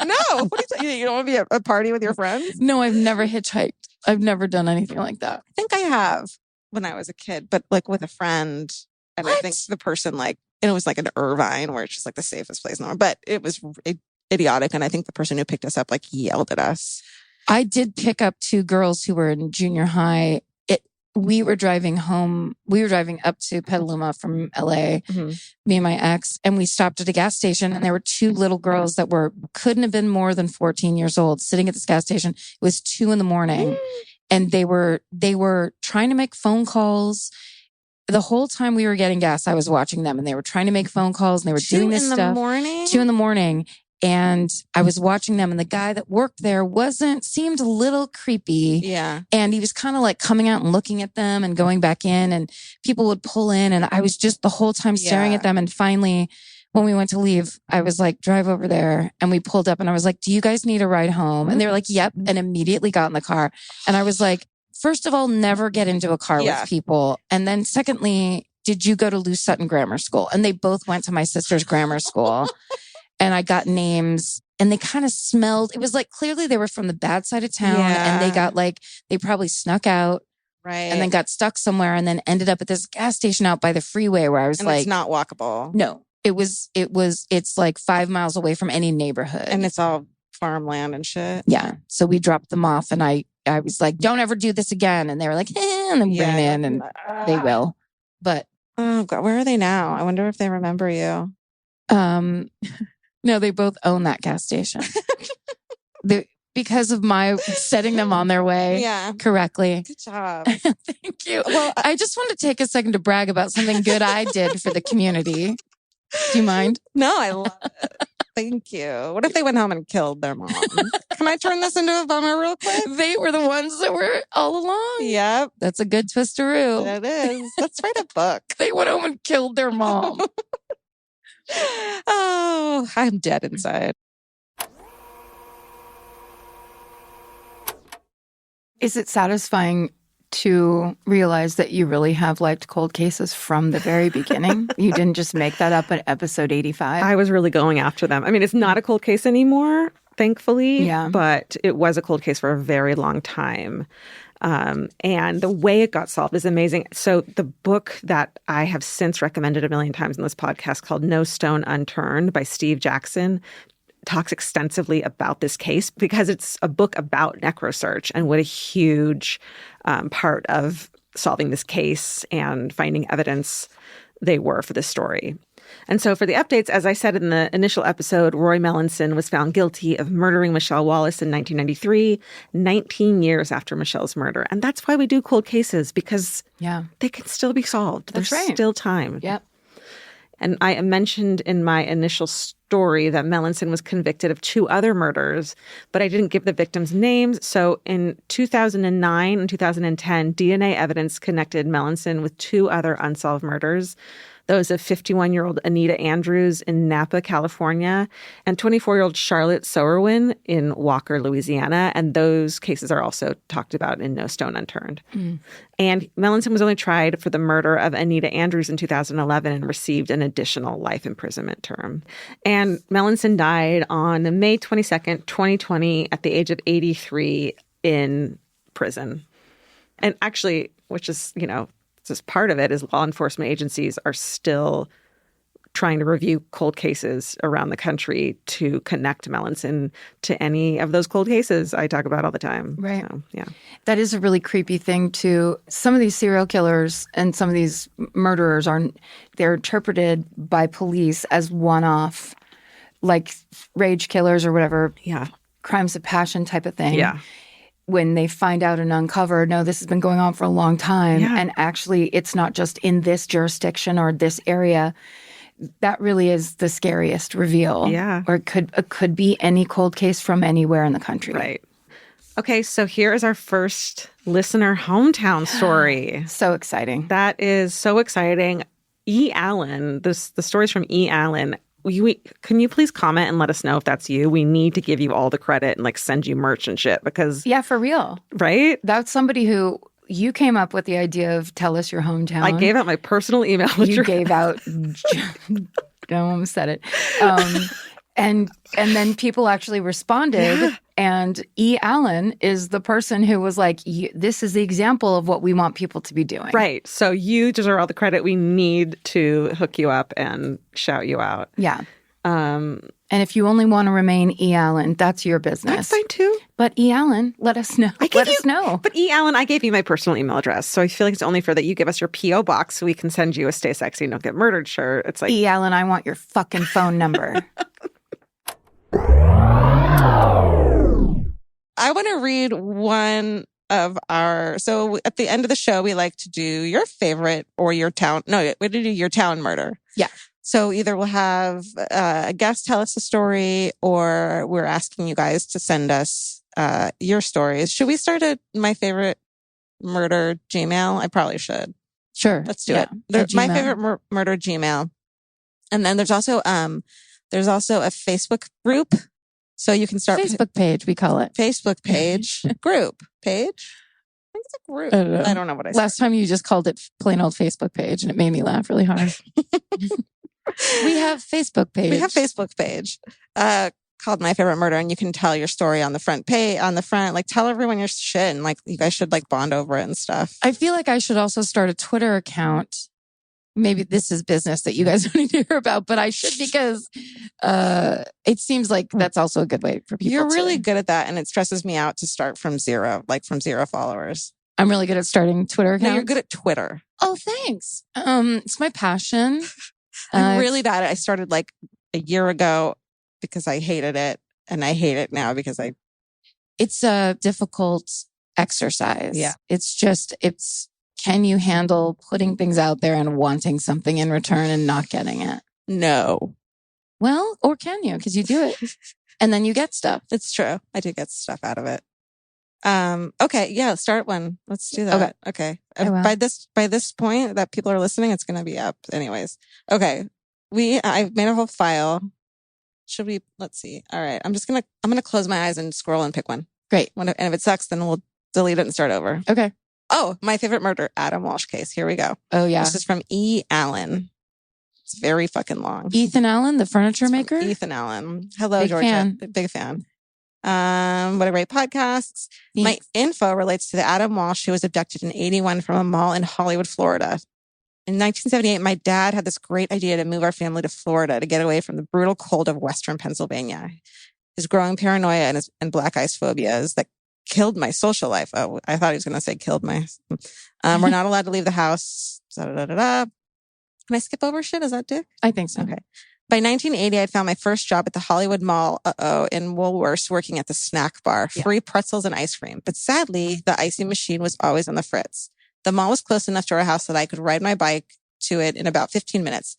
No. What are you don't want to be at a party with your friends? No, I've never hitchhiked. I've never done anything like that. I think I have when I was a kid, but like with a friend. And I think the person it was like an Irvine where it's just like the safest place in the world. But it was idiotic. And I think the person who picked us up yelled at us. I did pick up 2 girls who were in junior high. We were driving home. We were driving up to Petaluma from LA, me and my ex, and we stopped at a gas station, and there were 2 little girls that couldn't have been more than 14 years old sitting at this gas station. It was 2 a.m. And they were trying to make phone calls. The whole time we were getting gas, I was watching them, and they were trying to make phone calls, and they were doing this stuff. 2 in the morning? 2 in the morning. And I was watching them, and the guy that worked there seemed a little creepy. Yeah. And he was kind of like coming out and looking at them and going back in, and people would pull in, and I was just the whole time staring at them. And finally, when we went to leave, I was like, drive over there. And we pulled up, and I was like, do you guys need a ride home? And they were like, yep. And immediately got in the car. And I was like, first of all, never get into a car with people. And then secondly, did you go to Lou Sutton Grammar School? And they both went to my sister's grammar school. And I got names, and they kind of smelled. It was like clearly they were from the bad side of town, and they got they probably snuck out, right, and then got stuck somewhere, and then ended up at this gas station out by the freeway where I was it's not walkable. No, it's like 5 miles away from any neighborhood, and it's all farmland and shit. Yeah, so we dropped them off, and I was like, don't ever do this again, and they were like, and then ran in, and they will, but oh God, where are they now? I wonder if they remember you. No, they both own that gas station. Because of my setting them on their way correctly. Good job. Thank you. Well, I just want to take a second to brag about something good I did for the community. Do you mind? No, I love it. Thank you. What if they went home and killed their mom? Can I turn this into a bummer real quick? They were the ones that were all along. Yep. That's a good twistaroo. That is. Let's write a book. They went home and killed their mom. Oh, I'm dead inside. Is it satisfying to realize that you really have liked cold cases from the very beginning? You didn't just make that up at episode 85? I was really going after them. I mean, it's not a cold case anymore, thankfully, but it was a cold case for a very long time. And the way it got solved is amazing. So the book that I have since recommended a million times in this podcast called No Stone Unturned by Steve Jackson talks extensively about this case because it's a book about necrosearch and what a huge part of solving this case and finding evidence they were for this story. And so for the updates, as I said in the initial episode, Roy Melanson was found guilty of murdering Michele Wallace in 1993, 19 years after Michelle's murder. And that's why we do cold cases, because they can still be solved. That's There's right. still time. Yep. And I mentioned in my initial story that Melanson was convicted of 2 other murders, but I didn't give the victims' names. So in 2009 and 2010, DNA evidence connected Melanson with 2 other unsolved murders. Those of 51-year-old Anita Andrews in Napa, California, and 24-year-old Charlotte Sowerwin in Walker, Louisiana. And those cases are also talked about in No Stone Unturned. And Melanson was only tried for the murder of Anita Andrews in 2011 and received an additional life imprisonment term. And Melanson died on May 22nd, 2020, at the age of 83 in prison. And actually, which is, just part of it is law enforcement agencies are still trying to review cold cases around the country to connect Melanson to any of those cold cases I talk about all the time. Right. So, yeah. That is a really creepy thing too. Some of these serial killers and some of these murderers they're interpreted by police as one-off, like rage killers or whatever. Yeah. Crimes of passion type of thing. Yeah. When they find out and uncover, no, this has been going on for a long time. Yeah. And actually, it's not just in this jurisdiction or this area. That really is the scariest reveal. Yeah. Or it could be any cold case from anywhere in the country. Right. Okay, so here is our first listener hometown story. So exciting. That is so exciting. E. Allen, the story's from E. Allen. Can you please comment and let us know if that's you? We need to give you all the credit and like send you merch and shit because... Yeah, for real. Right? That's somebody who... You came up with the idea of tell us your hometown. I gave out my personal email address. You gave out... I almost said it. And then people actually responded. Yeah. And E. Allen is the person who was like, this is the example of what we want people to be doing. Right. So you deserve all the credit. We need to hook you up and shout you out. Yeah. And if you only want to remain E. Allen, that's your business. That's fine too. But E. Allen, let us know. Let us know. But E. Allen, I gave you my personal email address. So I feel like it's only fair that you give us your P.O. box so we can send you a Stay Sexy, Don't Get Murdered shirt. It's like... E. Allen, I want your fucking phone number. I want to read one of our... So at the end of the show, we like to do your favorite or your town... No, we do your town murder. Yeah. So either we'll have a guest tell us a story or we're asking you guys to send us your stories. Should we start at my favorite murder Gmail? I probably should. Sure. Let's do it. My favorite murder Gmail. And then there's also a Facebook group. So you can start... Facebook page, we call it. Facebook page. Group. Page? I think it's a group. I don't know what I said. Last time you just called it plain old Facebook page and it made me laugh really hard. We have Facebook page. We have Facebook page called My Favorite Murder, and you can tell your story on the front page. On the front, like tell everyone your shit, and like you guys should like bond over it and stuff. I feel like I should also start a Twitter account. Maybe this is business that you guys don't need to hear about, but I should because it seems like that's also a good way for people. You're really good at that, and it stresses me out to start from zero followers. I'm really good at starting Twitter accounts. No, you're good at Twitter. Oh, thanks. It's my passion. I'm really bad at it. I started like a year ago because I hated it, and I hate it now because it's a difficult exercise. Yeah. It's can you handle putting things out there and wanting something in return and not getting it? No. Well, or can you? Because you do it and then you get stuff. It's true. I do get stuff out of it. Okay. Yeah. Start one. Let's do that. Okay. By this point that people are listening, it's going to be up anyways. Okay. I've made a whole file. Should we, let's see. All right. I'm going to close my eyes and scroll and pick one. Great. And if it sucks, then we'll delete it and start over. Okay. Oh, my favorite murder, Adam Walsh case. Here we go. Oh yeah. This is from E. Allen. It's very fucking long. Ethan Allen, the furniture maker? Ethan Allen. Hello, Big Georgia. fan. Big fan. What a great podcasts. Thanks. My info relates to the Adam Walsh who was abducted in 1981 from a mall in Hollywood, Florida. In 1978, my dad had this great idea to move our family to Florida to get away from the brutal cold of Western Pennsylvania. His growing paranoia and black ice phobias that killed my social life. Oh, I thought he was going to say killed my... we're not allowed to leave the house. Can I skip over shit? Is that dick? I think so. Okay. By 1980, I found my first job at the Hollywood Mall, in Woolworths, working at the snack bar, free pretzels and ice cream. But sadly, the icing machine was always on the fritz. The mall was close enough to our house that I could ride my bike to it in about 15 minutes.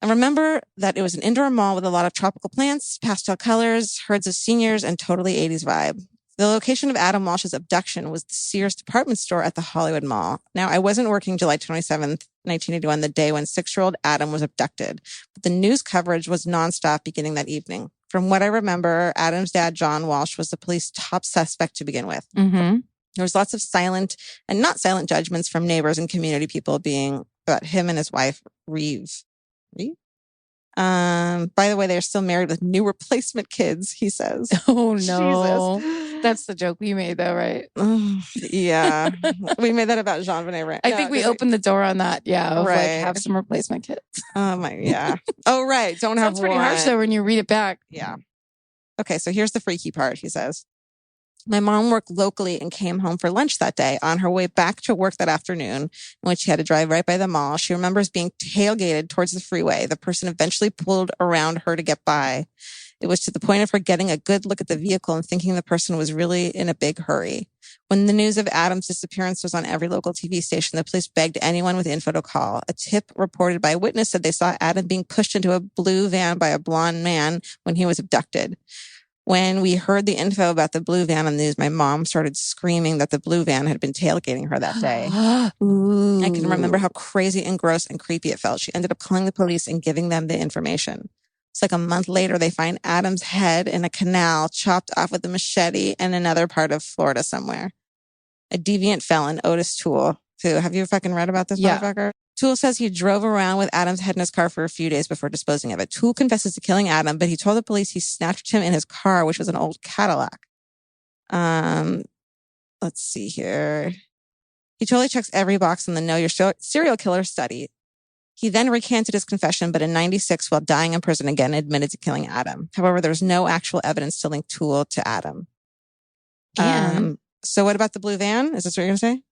I remember that it was an indoor mall with a lot of tropical plants, pastel colors, herds of seniors, and totally 80s vibe. The location of Adam Walsh's abduction was the Sears department store at the Hollywood Mall. Now, I wasn't working July 27th, 1981, the day when 6-year-old Adam was abducted, but the news coverage was nonstop beginning that evening. From what I remember, Adam's dad, John Walsh, was the police's top suspect to begin with. Mm-hmm. There was lots of silent and not silent judgments from neighbors and community people being about him and his wife, Reeve. By the way, they're still married with new replacement kids, he says. Oh, no. Jesus. That's the joke we made, though, right? Yeah. We made that about Jean Benet Rand. I think we opened the door on that. Yeah. Of right. Like, have some replacement kids. Oh, my. Yeah. Oh, right. Don't have Sounds pretty one. harsh, though, when you read it back. Yeah. Okay. So here's the freaky part, he says. My mom worked locally and came home for lunch that day. On her way back to work that afternoon, in which she had to drive right by the mall, she remembers being tailgated towards the freeway. The person eventually pulled around her to get by. It was to the point of her getting a good look at the vehicle and thinking the person was really in a big hurry. When the news of Adam's disappearance was on every local TV station, the police begged anyone with info to call. A tip reported by a witness said they saw Adam being pushed into a blue van by a blonde man when he was abducted. When we heard the info about the blue van on the news, my mom started screaming that the blue van had been tailgating her that day. Ooh. I can remember how crazy and gross and creepy it felt. She ended up calling the police and giving them the information. It's like a month later, they find Adam's head in a canal, chopped off with a machete in another part of Florida somewhere. A deviant felon, Otis Toole, who, have you fucking read about this motherfucker? Toole says he drove around with Adam's head in his car for a few days before disposing of it. Toole confesses to killing Adam, but he told the police he snatched him in his car, which was an old Cadillac. Let's see here. He totally checks every box on the Know Your Serial Killer study. He then recanted his confession, but in 96, while dying in prison again, admitted to killing Adam. However, there was no actual evidence to link Toole to Adam. So what about the blue van? Is this what you're going to say?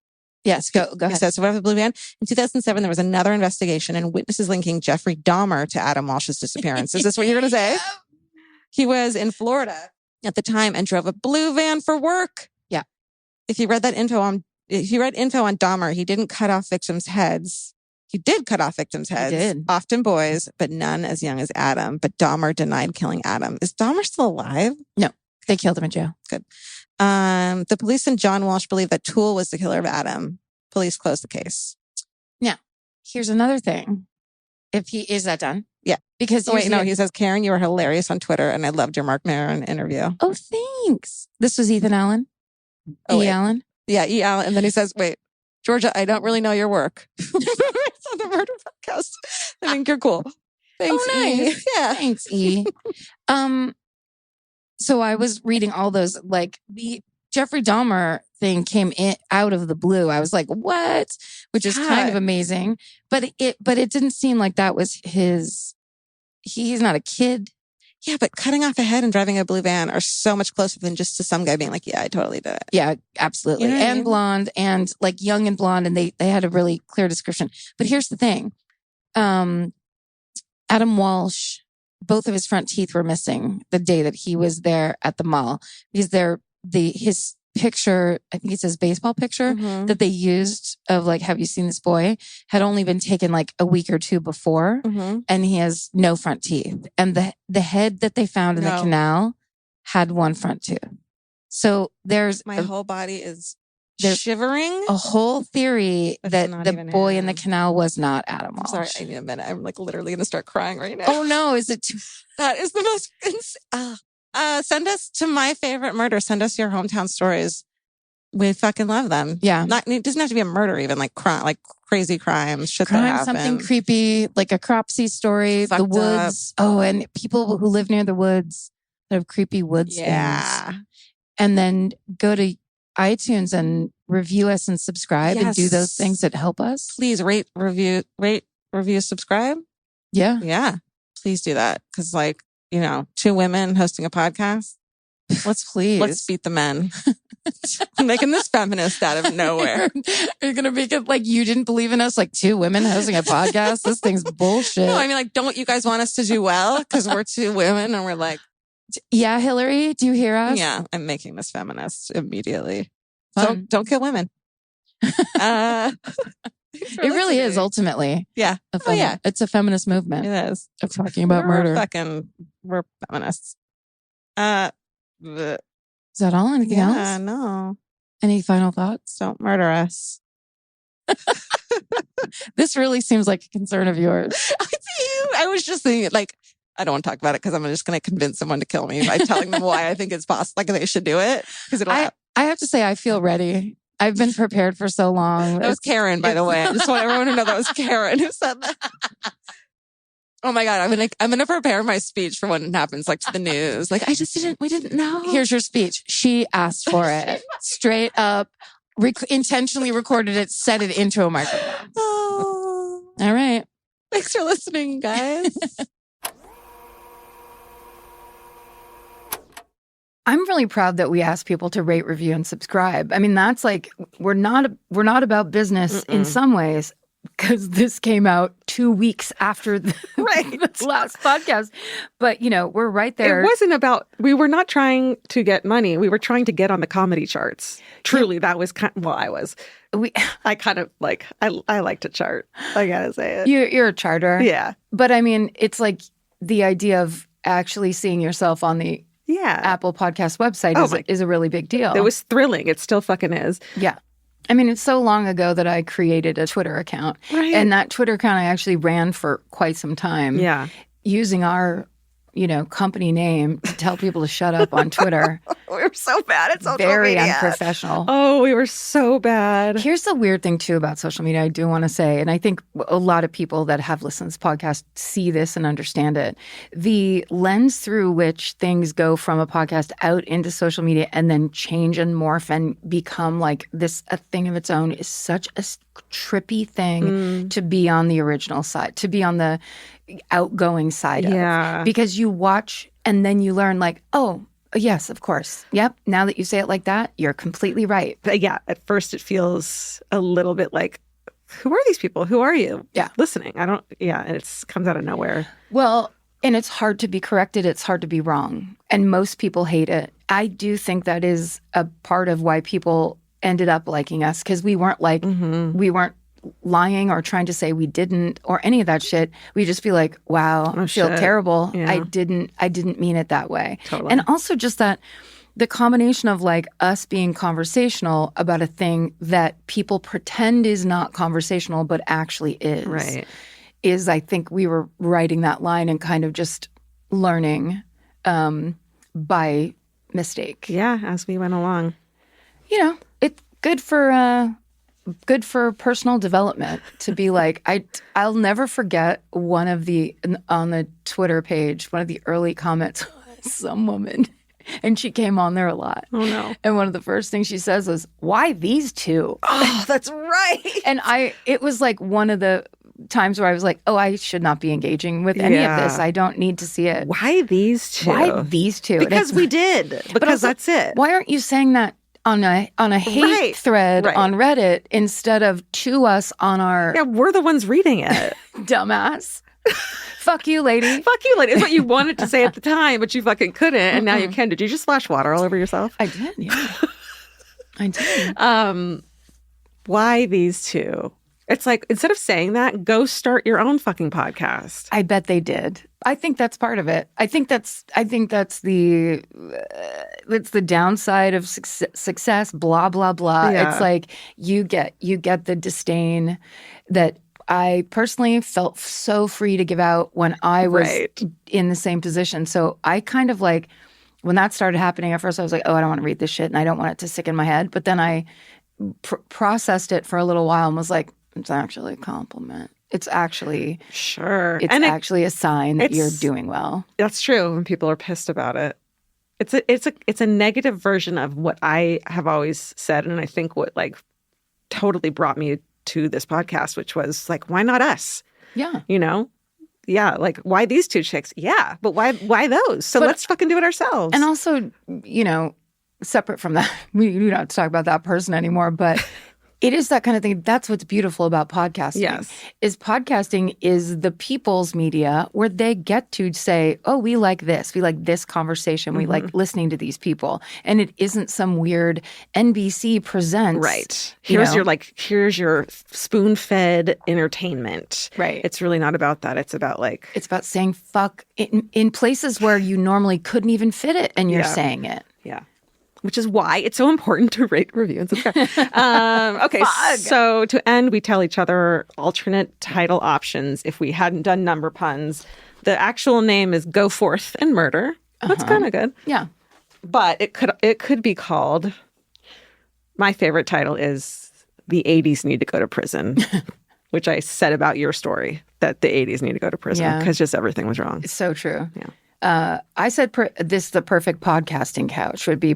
Yes, go ahead. He says, so what about the blue van? In 2007, there was another investigation and witnesses linking Jeffrey Dahmer to Adam Walsh's disappearance. Is this what you're going to say? He was in Florida at the time and drove a blue van for work. Yeah. If you read info on Dahmer, he didn't cut off victims' heads. He did cut off victims' heads. He did. Often boys, but none as young as Adam. But Dahmer denied killing Adam. Is Dahmer still alive? No. They killed him in jail. Good. The police and John Walsh believe that Toole was the killer of Adam. Police closed the case. Now, here's another thing. Is that done? Yeah. Because he says, Karen, you were hilarious on Twitter and I loved your Mark Maron interview. Oh, thanks. This was Ethan Allen? Allen? Yeah, E. Allen. And then he says, wait, Georgia, I don't really know your work. It's on the murder podcast. I think you're cool. Thanks, nice. E. Yeah. Thanks, E. So I was reading all those, like the Jeffrey Dahmer thing came out of the blue. I was like, what? Which is kind of amazing. But it didn't seem like that was he's not a kid. Yeah, but cutting off a head and driving a blue van are so much closer than just to some guy being like, yeah, I totally did it. Yeah, absolutely. You know what I mean? Blonde and like young and blonde. And they had a really clear description. But here's the thing. Adam Walsh, both of his front teeth were missing the day that he was there at the mall because his picture, I think it's his baseball picture that they used of like, have you seen this boy, had only been taken like a week or two before, and he has no front teeth. And the head that they found in the canal had one front tooth. So there's my whole body is shivering. A whole theory that the boy in the canal was not Adam Walsh. Sorry, I need a minute. I'm like literally going to start crying right now. Oh no, is it too? That is the most. Send us to My Favorite Murder. Send us your hometown stories. We fucking love them. Yeah, it doesn't have to be a murder, even like crime, like crazy crimes, shit that happened. Something creepy, like a Cropsey story, the woods. Up. Oh, and people who live near the woods that have creepy woods things. And then go to iTunes and review us and subscribe and do those things that help us. Please rate, review, subscribe. Yeah. Yeah. Please do that. Cause like, two women hosting a podcast. Let's beat the men. I'm making this feminist out of nowhere. You're going to make it like you didn't believe in us, like two women hosting a podcast. This thing's bullshit. No, I mean like, don't you guys want us to do well? Cause we're two women and we're like, yeah, Hillary, do you hear us? Yeah, I'm making this feminist immediately. Don't kill women. It really is ultimately. Yeah. It's a feminist movement. It is. Of talking about murder. We're feminists. Is that all? Anything else? Yeah, no. Any final thoughts? Don't murder us. This really seems like a concern of yours. I was just thinking, like, I don't want to talk about it because I'm just going to convince someone to kill me by telling them why I think it's possible, like they should do it. Because I have to say, I feel ready. I've been prepared for so long. That was Karen, by the way. I just want everyone to know that was Karen who said that. Oh my God. I'm going to prepare my speech for when it happens, like to the news. Like, we didn't know. Here's your speech. She asked for it. Straight up, intentionally recorded it, set it into a microphone. Oh. All right. Thanks for listening, guys. I'm really proud that we ask people to rate, review, and subscribe. I mean, that's like, we're not about business in some ways, because this came out 2 weeks after the last podcast. But, we're right there. It wasn't about, we were not trying to get money. We were trying to get on the comedy charts. Truly, that was I was. I kind of like, I like to chart. I gotta say it. You're a charter. Yeah. But I mean, it's like the idea of actually seeing yourself on the Apple Podcast website is a really big deal. It was thrilling. It still fucking is. Yeah. I mean, it's so long ago that I created a Twitter account. Right. And that Twitter account I actually ran for quite some time. Yeah. Using our, company name to tell people to shut up on Twitter. We were so bad at social Very media. unprofessional. Oh, we were so bad. Here's the weird thing, too, about social media I do want to say, and I think a lot of people that have listened to this podcast see this and understand it. The lens through which things go from a podcast out into social media and then change and morph and become like this, a thing of its own, is such a trippy thing to be on the original side, to be on the outgoing side of. Because you watch and then you learn like, oh, yes, of course. Yep. Now that you say it like that, you're completely right. But yeah, at first it feels a little bit like, who are these people? Who are you? Yeah. Listening. And it comes out of nowhere. Well, and it's hard to be corrected. It's hard to be wrong. And most people hate it. I do think that is a part of why people ended up liking us, because we weren't like, we weren't lying or trying to say we didn't or any of that shit. We just be like, wow, I feel terrible. Yeah. I didn't mean it that way. Totally. And also just that the combination of like us being conversational about a thing that people pretend is not conversational but actually is. Right. Is, I think we were writing that line and kind of just learning by mistake. Yeah, as we went along. It's good for personal development to be like, I'll never forget on the Twitter page, one of the early comments was some woman, and she came on there a lot. Oh no. And one of the first things she says was, why these two? Oh, that's right. And it was like one of the times where I was like, oh, I should not be engaging with any of this. I don't need to see it. Why these two? Why these two? Because we did. Because that's it. Why aren't you saying that on a hate thread on Reddit instead of to us on our... Yeah, we're the ones reading it. Dumbass. Fuck you, lady. Fuck you, lady. It's what you wanted to say at the time, but you fucking couldn't, and now you can. Did you just splash water all over yourself? I did, yeah. I did. Why these two? It's like, instead of saying that, go start your own fucking podcast. I bet they did. I think that's part of it. I think that's the it's the downside of success. Blah blah blah. Yeah. It's like you get the disdain that I personally felt so free to give out when I was in the same position. So I kind of like, when that started happening, at first I was like, oh, I don't want to read this shit and I don't want it to stick in my head. But then I processed it for a little while and was like, it's actually a compliment. It's actually It's actually a sign that you're doing well. That's true. When people are pissed about it, it's a negative version of what I have always said, and I think what like totally brought me to this podcast, which was like, why not us? Yeah, yeah, like why these two chicks? Yeah, but why those? So let's fucking do it ourselves. And also, separate from that, we don't have to talk about that person anymore, but. It is that kind of thing. That's what's beautiful about podcasting. Yes. Is podcasting is the people's media where they get to say, oh, we like this. We like this conversation. We like listening to these people. And it isn't some weird NBC presents. Right. Here's your spoon-fed entertainment. Right. It's really not about that. It's about like... It's about saying fuck in places where you normally couldn't even fit it and you're saying it. Yeah. Which is why it's so important to rate, review, and subscribe. Okay, so to end, we tell each other alternate title options if we hadn't done number puns. The actual name is Go Forth and Murder. That's kind of good. Yeah. But it could be called, my favorite title is The 80s Need to Go to Prison, which I said about your story, that the 80s need to go to prison because just everything was wrong. It's so true. Yeah. I said the perfect podcasting couch would be a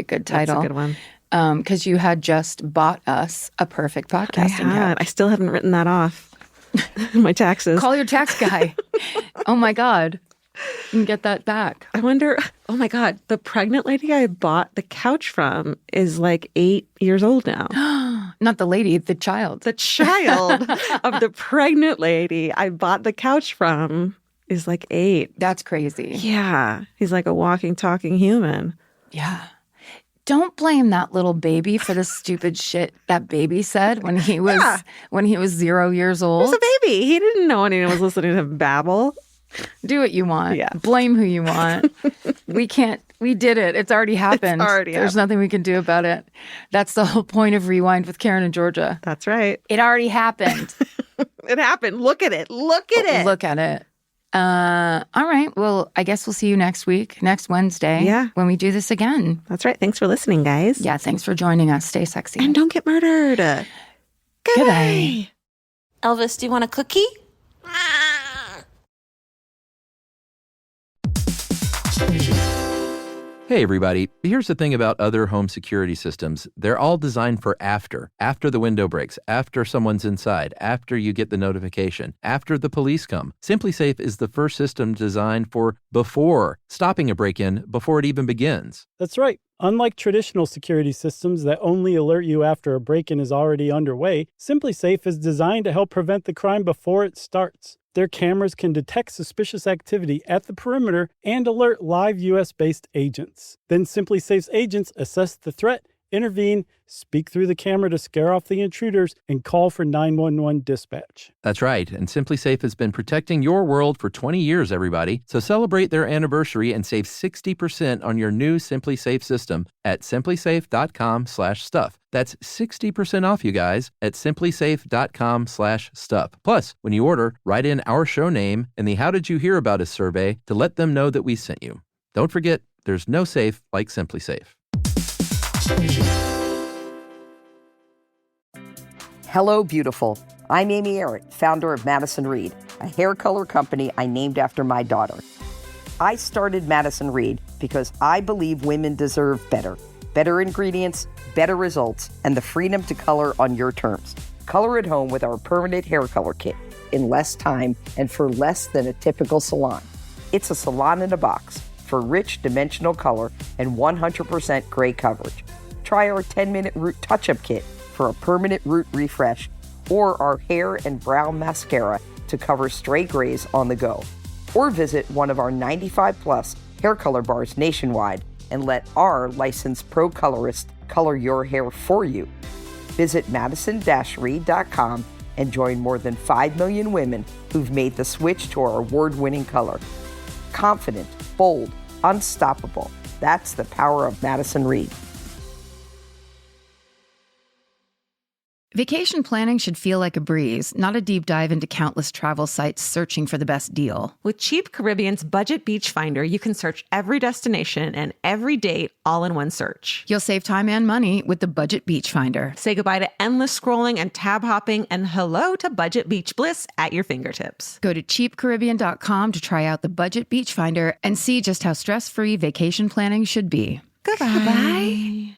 good title. That's a good one. Because you had just bought us a perfect podcasting couch. I still haven't written that off. My taxes. Call your tax guy. Oh my God. You can get that back. I wonder, oh my God, the pregnant lady I bought the couch from is like 8 years old now. Not the lady, the child. The child of the pregnant lady I bought the couch from is like 8. That's crazy. Yeah. He's like a walking, talking human. Yeah. Don't blame that little baby for the stupid shit that baby said when he was 0 years old. He was a baby. He didn't know anyone was listening to him babble. Do what you want. Yeah. Blame who you want. We did it. It's already happened. There's nothing we can do about it. That's the whole point of Rewind with Karen and Georgia. That's right. It already happened. It happened. Look at it. Look at it. Look at it. All right. Well, I guess we'll see you next week, next Wednesday. Yeah. When we do this again. That's right. Thanks for listening, guys. Yeah. Thanks for joining us. Stay sexy. And don't get murdered. Goodbye. Elvis, do you want a cookie? Hey everybody, here's the thing about other home security systems. They're all designed for after the window breaks, after someone's inside, after you get the notification, after the police come. SimpliSafe is the first system designed for before, stopping a break-in before it even begins. That's right. Unlike traditional security systems that only alert you after a break-in is already underway, SimpliSafe is designed to help prevent the crime before it starts. Their cameras can detect suspicious activity at the perimeter and alert live U.S.-based agents. Then SimpliSafe's agents assess the threat, intervene, speak through the camera to scare off the intruders, and call for 911 dispatch. That's right, and SimpliSafe has been protecting your world for 20 years, everybody. So celebrate their anniversary and save 60% on your new SimpliSafe system at simplisafe.com/stuff. That's 60% off, you guys, at simplisafe.com/stuff. Plus, when you order, write in our show name and the How Did You Hear About Us survey to let them know that we sent you. Don't forget, there's no safe like SimpliSafe. Hello, beautiful. I'm Amy Errett, founder of Madison Reed, a hair color company I named after my daughter. I started Madison Reed because I believe women deserve better. Better ingredients, better results, and the freedom to color on your terms. Color at home with our permanent hair color kit in less time and for less than a typical salon. It's a salon in a box for rich dimensional color and 100% gray coverage. Try our 10-minute root touch-up kit for a permanent root refresh, or our hair and brow mascara to cover stray grays on the go. Or visit one of our 95-plus hair color bars nationwide and let our licensed pro colorist color your hair for you. Visit madison-reed.com and join more than 5 million women who've made the switch to our award-winning color. Confident, bold, unstoppable. That's the power of Madison Reed. Vacation planning should feel like a breeze, not a deep dive into countless travel sites searching for the best deal. With Cheap Caribbean's Budget Beach Finder, you can search every destination and every date all in one search. You'll save time and money with the Budget Beach Finder. Say goodbye to endless scrolling and tab hopping, and hello to Budget Beach Bliss at your fingertips. Go to cheapcaribbean.com to try out the Budget Beach Finder and see just how stress-free vacation planning should be. Goodbye.